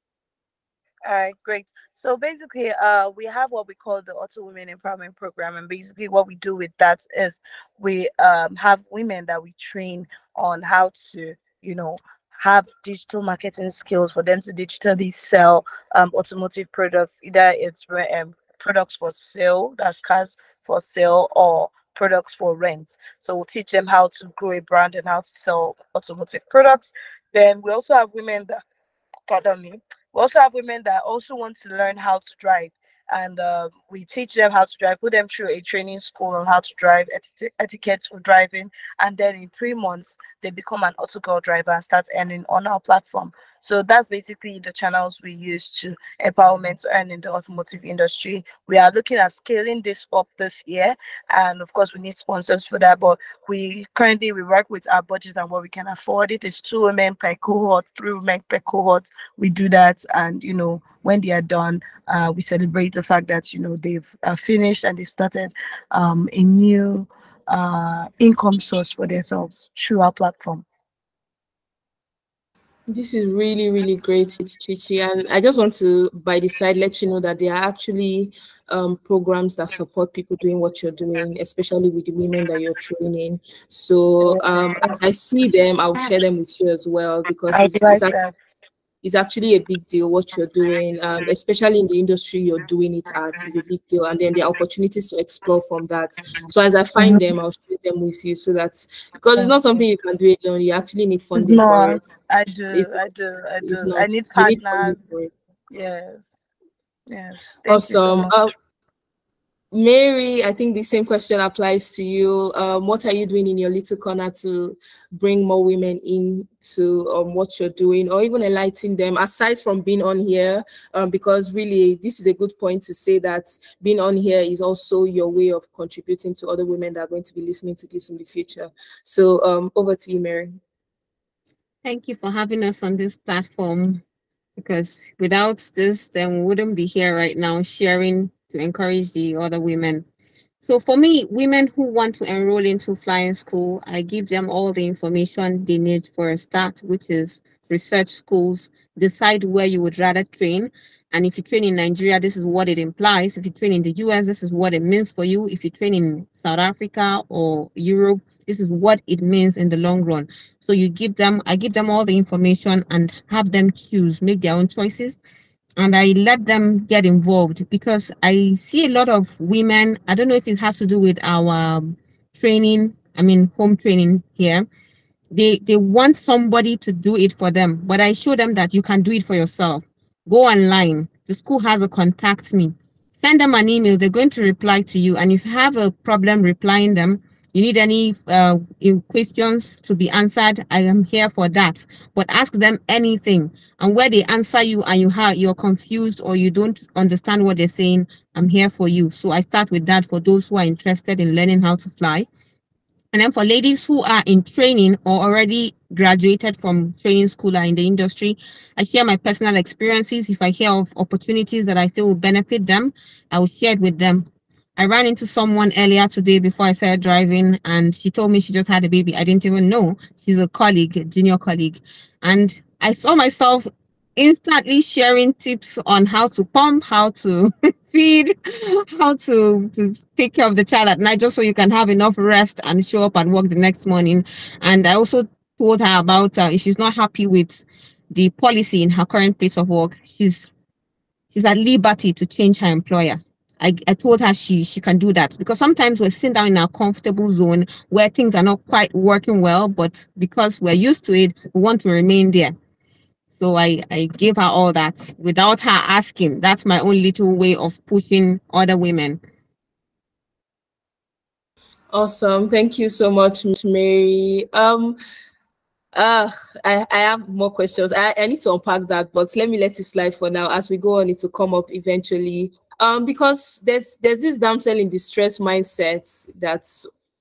right, great. So basically, we have what we call the Auto Women Empowerment Program, and basically, what we do with that is we have women that we train on how to, you know, have digital marketing skills for them to digitally sell automotive products. Either it's products for sale, that's cars for sale, or products for rent. So we'll teach them how to grow a brand and how to sell automotive products. Then we also have women that, pardon me. We also have women that also want to learn how to drive, and we teach them how to drive, put them through a training school on how to drive, etiquettes for driving, and then in 3 months they become an auto girl driver and start earning on our platform. So that's basically the channels we use to empowerment to earn in the automotive industry. We are looking at scaling this up this year, and of course we need sponsors for that. But we work with our budget and what we can afford. It is 2 women per cohort, 3 women per cohort. We do that, and when they are done, we celebrate the fact that they've finished and they started a new income source for themselves through our platform. This is really, really great, Chichi. And I just want to, by the side, let you know that there are actually programs that support people doing what you're doing, especially with the women that you're training. So as I see them, I'll share them with you as well, because I like that. it's actually a big deal what you're doing, especially in the industry you're doing it at is a big deal. And then there are opportunities to explore from that. So as I find them, I'll share them with you, so that, because it's not something you can do alone, you actually need It's funding for not. it. I It's, do. I do. I it's do. I not. need You need funding partners. for it. Yes. Yes. Thank you so Awesome. much. Mary, I think the same question applies to you. What are you doing in your little corner to bring more women into what you're doing, or even enlighten them, aside from being on here? Because really, this is a good point to say that being on here is also your way of contributing to other women that are going to be listening to this in the future. So over to you, Mary. Thank you for having us on this platform, because without this, then we wouldn't be here right now sharing to encourage the other women. So for me, women who want to enroll into flying school, I give them all the information they need for a start, which is research schools, decide where you would rather train. And if you train in Nigeria, this is what it implies. If you train in the US, this is what it means for you. If you train in South Africa or Europe, this is what it means in the long run. So I give them all the information and have them choose, make their own choices, and I let them get involved, because I see a lot of women. I don't know if it has to do with our training, I mean, home training here. They want somebody to do it for them, but I show them that you can do it for yourself. Go online. The school has a contact me. Send them an email. They're going to reply to you. And if you have a problem replying them, you need any questions to be answered, I am here for that. But ask them anything. And where they answer you and you're confused or you don't understand what they're saying, I'm here for you. So I start with that for those who are interested in learning how to fly. And then for ladies who are in training or already graduated from training school or in the industry, I share my personal experiences. If I hear of opportunities that I feel will benefit them, I will share it with them. I ran into someone earlier today before I started driving, and she told me she just had a baby. I didn't even know. She's a colleague, a junior colleague. And I saw myself instantly sharing tips on how to pump, how to feed, how to take care of the child at night, just so you can have enough rest and show up at work the next morning. And I also told her about if she's not happy with the policy in her current place of work, she's at liberty to change her employer. I told her she can do that, because sometimes we're sitting down in our comfortable zone where things are not quite working well, but because we're used to it, we want to remain there. So I gave her all that without her asking. That's my own little way of pushing other women. Awesome. Thank you so much, Mary. I have more questions. I need to unpack that, but let me let it slide for now. As we go on, it will come up eventually. Because there's this damsel in distress mindset that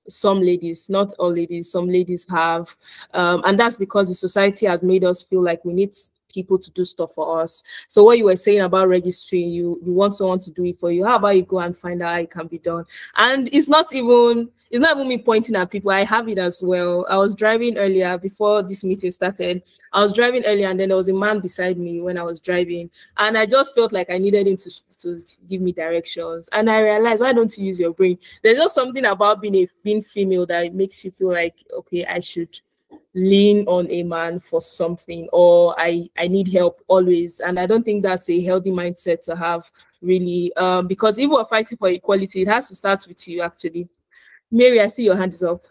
some ladies, not all ladies, some ladies have. And that's because the society has made us feel like we need people to do stuff for us. So what you were saying about registering, you want someone to do it for you. How about you go and find out how it can be done? And it's not even me pointing at people. I have it as well. I was driving earlier before this meeting started. I was driving earlier, and then there was a man beside me when I was driving, and I just felt like I needed him to give me directions. And I realized, why don't you use your brain? There's just something about being female that makes you feel like, okay, I should lean on a man for something, or I need help always. And I don't think that's a healthy mindset to have, really, because if we're fighting for equality, it has to start with you, actually. Mary, I see your hand is up.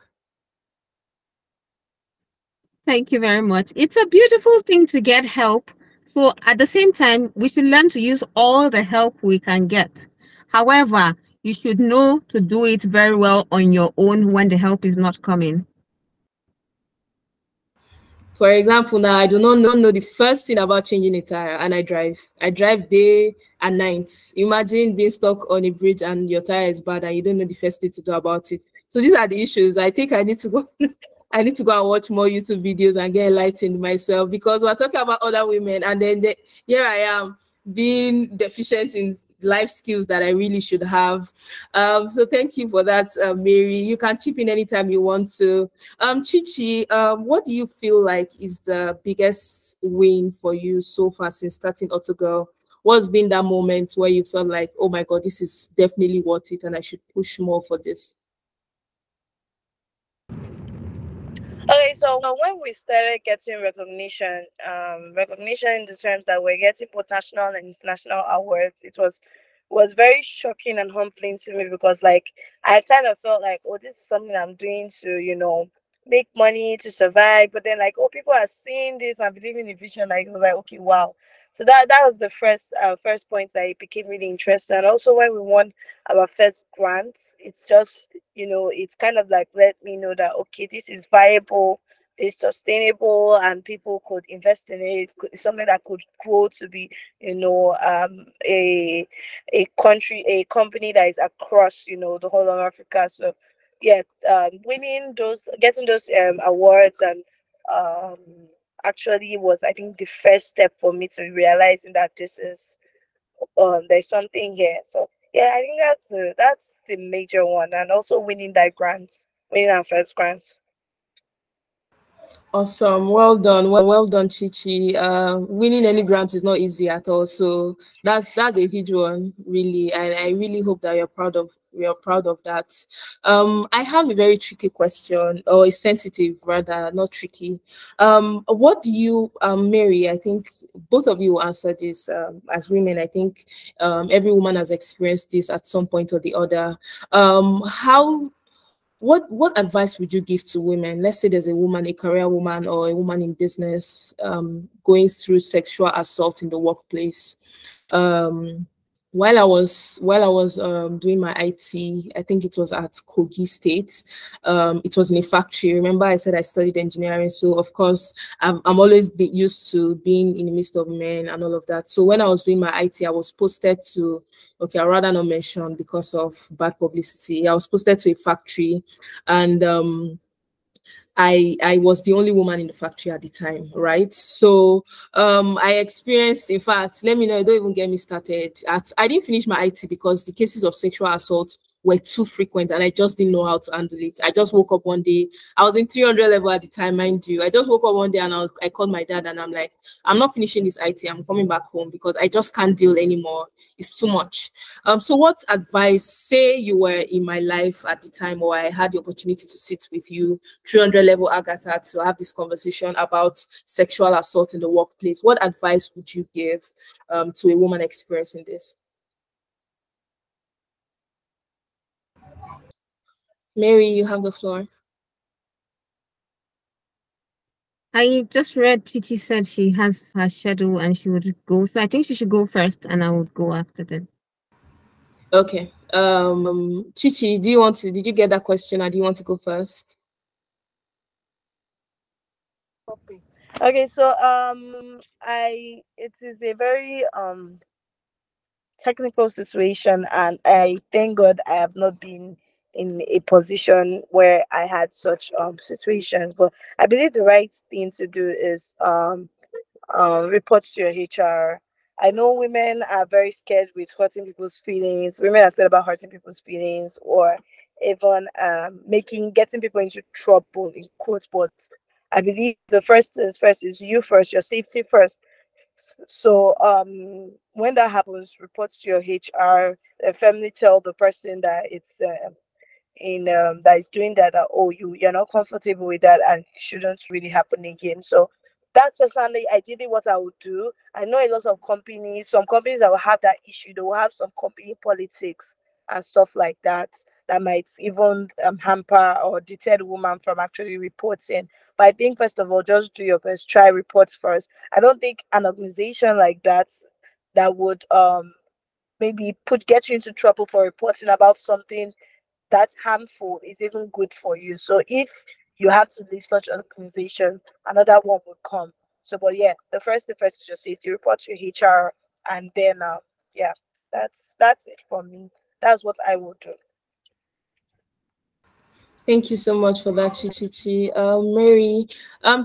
Thank you very much. It's a beautiful thing to get help. So at the same time, we should learn to use all the help we can get. However, you should know to do it very well on your own when the help is not coming. For example, now I do not know the first thing about changing a tire, and I drive. I drive day and night. Imagine being stuck on a bridge and your tire is bad and you don't know the first thing to do about it. So these are the issues. I think I need to go. I need to go and watch more YouTube videos and get enlightened myself, because we're talking about other women, and then here I am being deficient in life skills that I really should have. So thank you for that, Mary. You can chip in anytime you want to. Chichi, what do you feel like is the biggest win for you so far since starting Autogirl? What's been that moment where you felt like, oh my God, this is definitely worth it and I should push more for this? Okay, so when we started getting recognition in the terms that we're getting both national and international awards, it was very shocking and humbling to me, because like I kind of felt like, oh, this is something I'm doing to, make money to survive. But then like, oh, people are seeing this and believing in the vision. Like it was like, okay, wow. So that was the first point that it became really interesting. And also when we won our first grants, it's just, it's kind of like let me know that okay, this is viable, this sustainable, and people could invest in it. It's something that could grow to be, a company that is across, the whole of Africa. So yeah, getting those awards and um actually was, I think, the first step for me to realizing that this is there's something here. So yeah, I think that's the major one, and also winning our first grant. Awesome. Well done, Chichi. Winning any grant is not easy at all. So that's a huge one, really. And I really hope that you're proud of that. I have a very tricky question, or a sensitive rather, not tricky. What do you, Mary? I think both of you will answer this. As women, I think every woman has experienced this at some point or the other. How what advice would you give to women? Let's say there's a woman, a career woman or a woman in business, going through sexual assault in the workplace. Um, while I was doing my IT, I think it was at Kogi State. It was in a factory. Remember, I said I studied engineering, so of course I'm always used to being in the midst of men and all of that. So when I was doing my IT, I was posted to, okay, I'd rather not mention because of bad publicity. I was posted to a factory, and I was the only woman in the factory at the time, right? So I experienced, in fact, let me know, don't even get me started. I didn't finish my IT because the cases of sexual assault were too frequent and I just didn't know how to handle it. I just woke up one day, I was in 300 level at the time, mind you. I just woke up one day and I called my dad and I'm like, I'm not finishing this IT, I'm coming back home because I just can't deal anymore. It's too much. So what advice, say you were in my life at the time, or I had the opportunity to sit with you, 300 level Agatha, to have this conversation about sexual assault in the workplace, what advice would you give to a woman experiencing this? Mary, you have the floor. I just read Chichi said she has her schedule and she would go. So I think she should go first and I would go after that. Okay. Chichi, did you get that question or do you want to go first? Okay, so it is a very technical situation, and I thank God I have not been in a position where I had such situations. But I believe the right thing to do is report to your HR. I know women are very scared with hurting people's feelings. Women are scared about hurting people's feelings, or even getting people into trouble in quotes. But I believe the first things first is you first, your safety first. So when that happens, report to your HR. Family tell the person that it's in that is doing that, oh, you're not comfortable with that and it shouldn't really happen again. So that's personally ideally what I would do. I know a lot of companies, some companies that will have that issue, they will have some company politics and stuff like that, that might even hamper or deter the woman from actually reporting. But I think first of all, just do your best, try reports first. I don't think an organization like that would maybe get you into trouble for reporting about something that's harmful is even good for you. So if you have to leave such an organization, another one would come. So, but yeah, the first is your safety. Report to HR, and then yeah, that's it for me. That's what I would do. Thank you so much for that, Chichichi. Mary,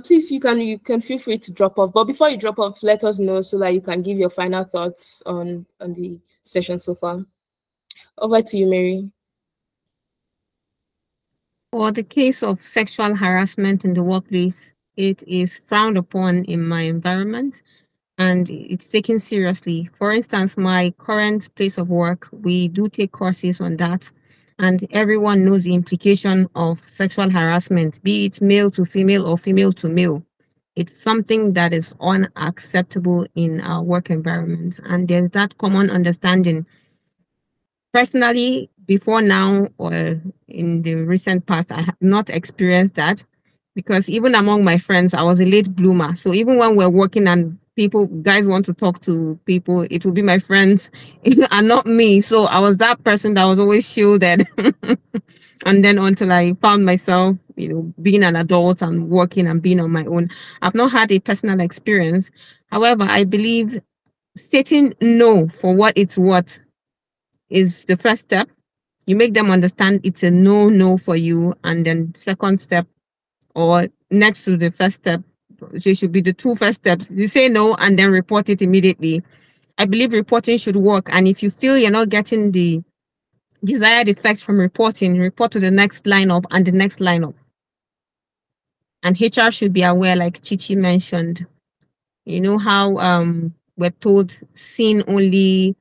please you can feel free to drop off. But before you drop off, let us know so that you can give your final thoughts on the session so far. Over to you, Mary. For the case of sexual harassment in the workplace, it is frowned upon in my environment and it's taken seriously. For instance, my current place of work, we do take courses on that, and everyone knows the implication of sexual harassment, be it male to female or female to male. It's something that is unacceptable in our work environment, and there's that common understanding. Personally, before now or in the recent past, I have not experienced that because even among my friends, I was a late bloomer. So even when we're working and guys want to talk to people, it will be my friends and not me. So I was that person that was always shielded. And then until I found myself, being an adult and working and being on my own, I've not had a personal experience. However, I believe stating no for what it's worth is the first step. You make them understand it's a no for you. And then second step, or next to the first step, so it should be the two first steps. You say no and then report it immediately. I believe reporting should work. And if you feel you're not getting the desired effects from reporting, report to the next lineup and the next lineup. And HR should be aware, like Chichi mentioned. You know how we're told sin only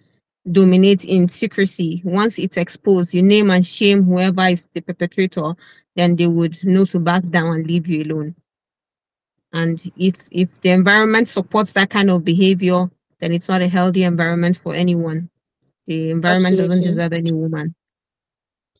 dominates in secrecy. Once it's exposed, you name and shame whoever is the perpetrator, then they would know to back down and leave you alone. And if the environment supports that kind of behavior, then it's not a healthy environment for anyone. The environment doesn't deserve any woman.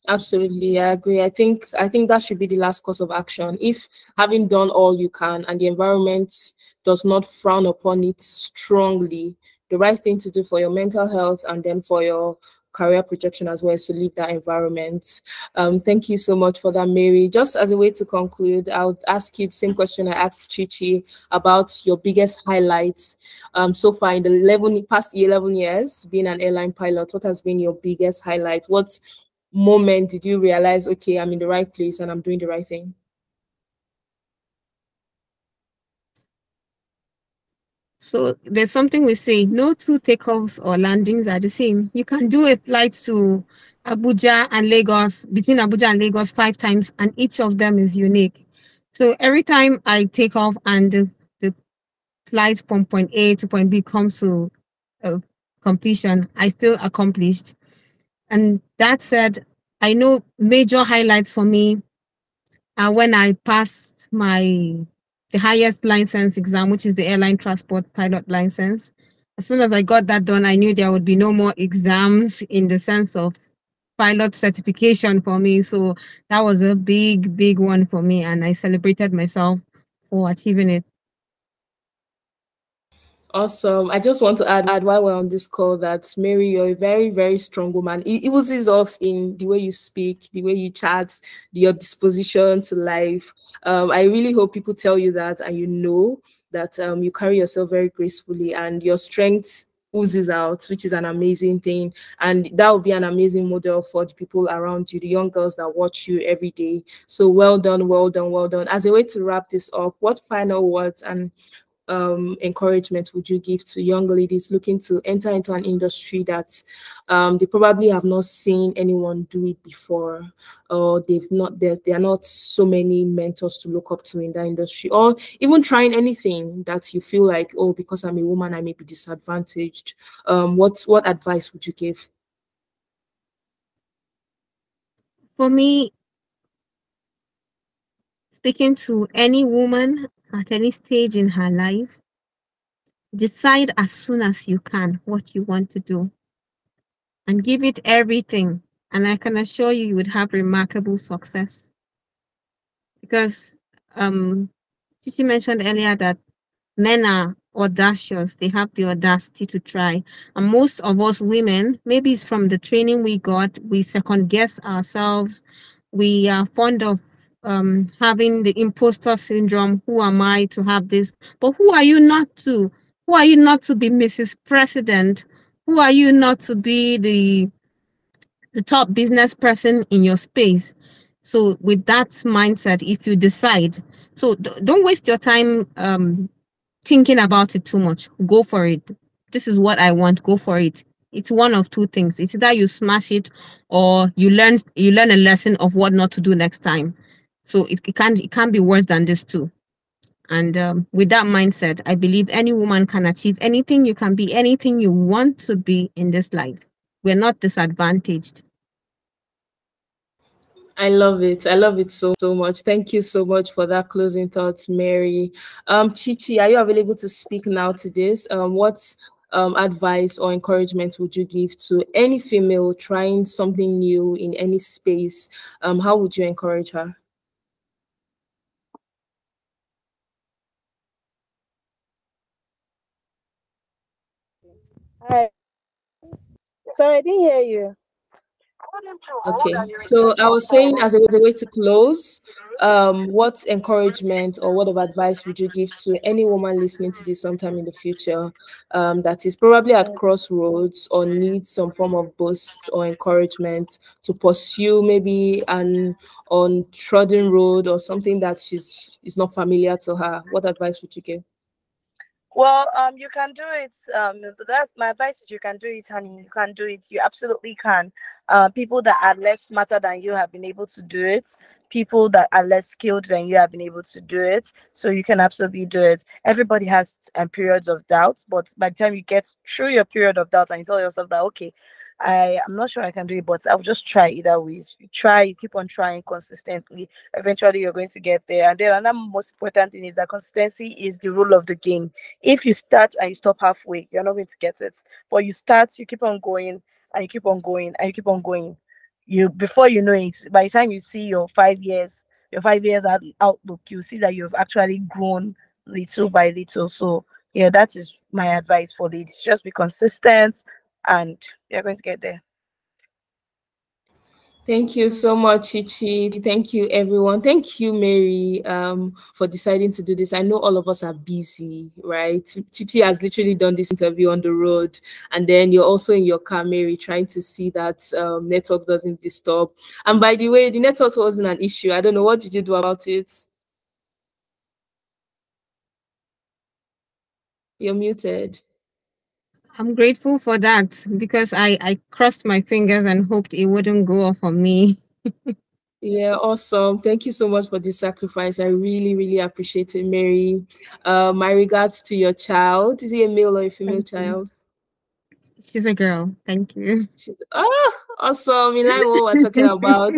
Absolutely, I agree. I think that should be the last course of action. If having done all you can and the environment does not frown upon it strongly, the right thing to do for your mental health and then for your career projection as well is to leave that environment. Thank you so much for that, Mary. Just as a way to conclude, I would ask you the same question I asked Chichi about your biggest highlights so far in the past 11 years being an airline pilot. What has been your biggest highlight? What moment did you realize, okay, I'm in the right place and I'm doing the right thing? So there's something we say, no two takeoffs or landings are the same. You can do a flight to Abuja and Lagos, between Abuja and Lagos 5 times, and each of them is unique. So every time I take off and the flight from point A to point B comes to completion, I feel accomplished. And that said, I know major highlights for me are when I passed the highest license exam, which is the airline transport pilot license. As soon as I got that done, I knew there would be no more exams in the sense of pilot certification for me. So that was a big one for me, and I celebrated myself for achieving it. Awesome. I just want to add while we're on this call that Mary, you're a very, very strong woman. It oozes off in the way you speak, the way you chat, your disposition to life. I really hope people tell you that and you know that you carry yourself very gracefully and your strength oozes out, which is an amazing thing. And that will be an amazing model for the people around you, the young girls that watch you every day. So well done, well done, well done. As a way to wrap this up, what final words and encouragement would you give to young ladies looking to enter into an industry that they probably have not seen anyone do it before, or there are not so many mentors to look up to in that industry, or even trying anything that you feel like, oh, because I'm a woman I may be disadvantaged? What advice would you give? For me, speaking to any woman at any stage in her life, decide as soon as you can what you want to do and give it everything. And I can assure you, you would have remarkable success. Because she mentioned earlier that men are audacious. They have the audacity to try. And most of us women, maybe it's from the training we got, we second guess ourselves. We are fond of having the imposter syndrome. Who am I to have this? But who are you not to? Who are you not to be Mrs. President? Who are you not to be the top business person in your space? So with that mindset, if you decide, so don't waste your time thinking about it too much. Go for it. This is what I want. Go for it. It's one of two things. It's either you smash it or you learn a lesson of what not to do next time. So it can't be worse than this too. And with that mindset, I believe any woman can achieve anything. You can be anything you want to be in this life. We're not disadvantaged. I love it. I love it so much. Thank you so much for that closing thoughts, Mary. Chichi, are you available to speak now to this? What advice or encouragement would you give to any female trying something new in any space? How would you encourage her? Hi. Sorry, I didn't hear you. Okay, so I was saying, as a way to close, what encouragement or what of advice would you give to any woman listening to this sometime in the future, that is probably at crossroads or needs some form of boost or encouragement to pursue maybe an untrodden road or something that is not familiar to her? What advice would you give? Well, you can do it. That's my advice is you can do it, honey. You can do it. You absolutely can. People that are less smarter than you have been able to do it. People that are less skilled than you have been able to do it. So you can absolutely do it. Everybody has periods of doubt, but by the time you get through your period of doubt and you tell yourself that, okay, I'm not sure I can do it, but I'll just try either ways. You try, you keep on trying consistently. Eventually, you're going to get there. And then another most important thing is that consistency is the rule of the game. If you start and you stop halfway, you're not going to get it. But you start, you keep on going, and you keep on going, and you keep on going. You before you know it, by the time you see your 5 years outlook, you see that you've actually grown little by little. So yeah, that is my advice for ladies. Just be consistent, and you're going to get there. Thank you so much, Chichi. Thank you, everyone. Thank you, Mary, for deciding to do this. I know all of us are busy, right? Chichi has literally done this interview on the road, and then you're also in your car, Mary, trying to see that network doesn't disturb. And by the way, the network wasn't an issue. I don't know, what did you do about it? You're muted. I'm grateful for that because I crossed my fingers and hoped it wouldn't go off on me. Yeah, awesome. Thank you so much for this sacrifice. I really, really appreciate it, Mary. My regards to your child. Is he a male or a female child? She's a girl. Thank you. Oh, awesome. In line with what we're talking about.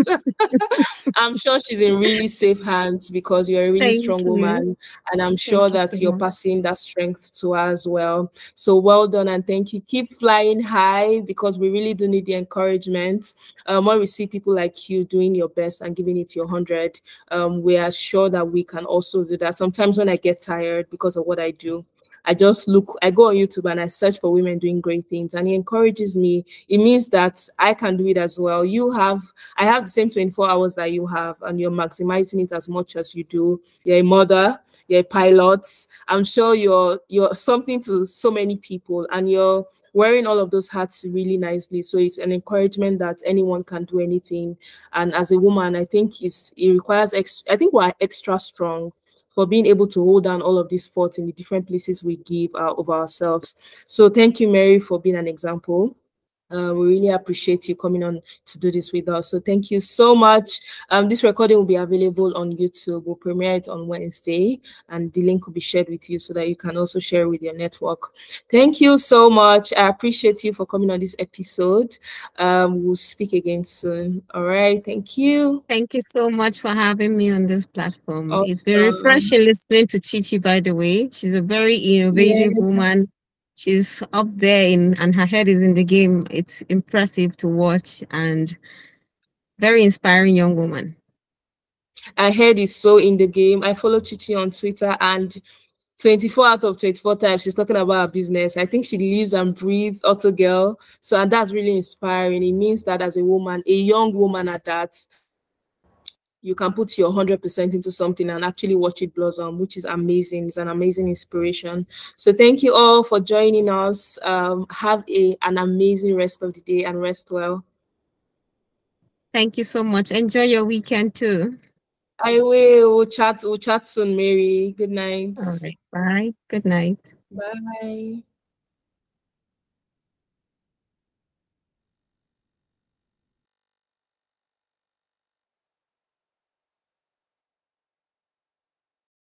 I'm sure she's in really safe hands because you're a really Thank strong you. woman. And I'm sure Thank you so that you're much. passing that strength to her as well. So well done and thank you. Keep flying high because we really do need the encouragement. When we see people like you doing your best and giving it your 100, we are sure that we can also do that. Sometimes when I get tired because of what I do, I just I go on YouTube and I search for women doing great things and it encourages me. It means that I can do it as well. I have the same 24 hours that you have and you're maximizing it as much as you do. You're a mother, you're a pilot. I'm sure you're something to so many people and you're wearing all of those hats really nicely. So it's an encouragement that anyone can do anything. And as a woman, I think it requires I think we're extra strong for being able to hold down all of these thoughts in the different places we give of ourselves. So thank you, Mary, for being an example. We really appreciate you coming on to do this with us. So thank you so much. This recording will be available on YouTube. We'll premiere it on Wednesday, and the link will be shared with you so that you can also share with your network. Thank you so much. I appreciate you for coming on this episode. We'll speak again soon. All right. Thank you. Thank you so much for having me on this platform. It's been Awesome. refreshing listening to Chichi, by the way. She's a very innovative Yeah. woman. She's up there and her head is in the game. It's impressive to watch and very inspiring young woman. Her head is so in the game. I follow Chichi on Twitter and 24 out of 24 times she's talking about her business. I think she lives and breathes Autogirl. So, and that's really inspiring. It means that as a woman, a young woman at that, you can put your 100% into something and actually watch it blossom, which is amazing. It's an amazing inspiration. So thank you all for joining us. Have an amazing rest of the day and rest well. Thank you so much. Enjoy your weekend too. I will. We'll chat soon, Mary. Good night. All right. Bye. Good night. Bye.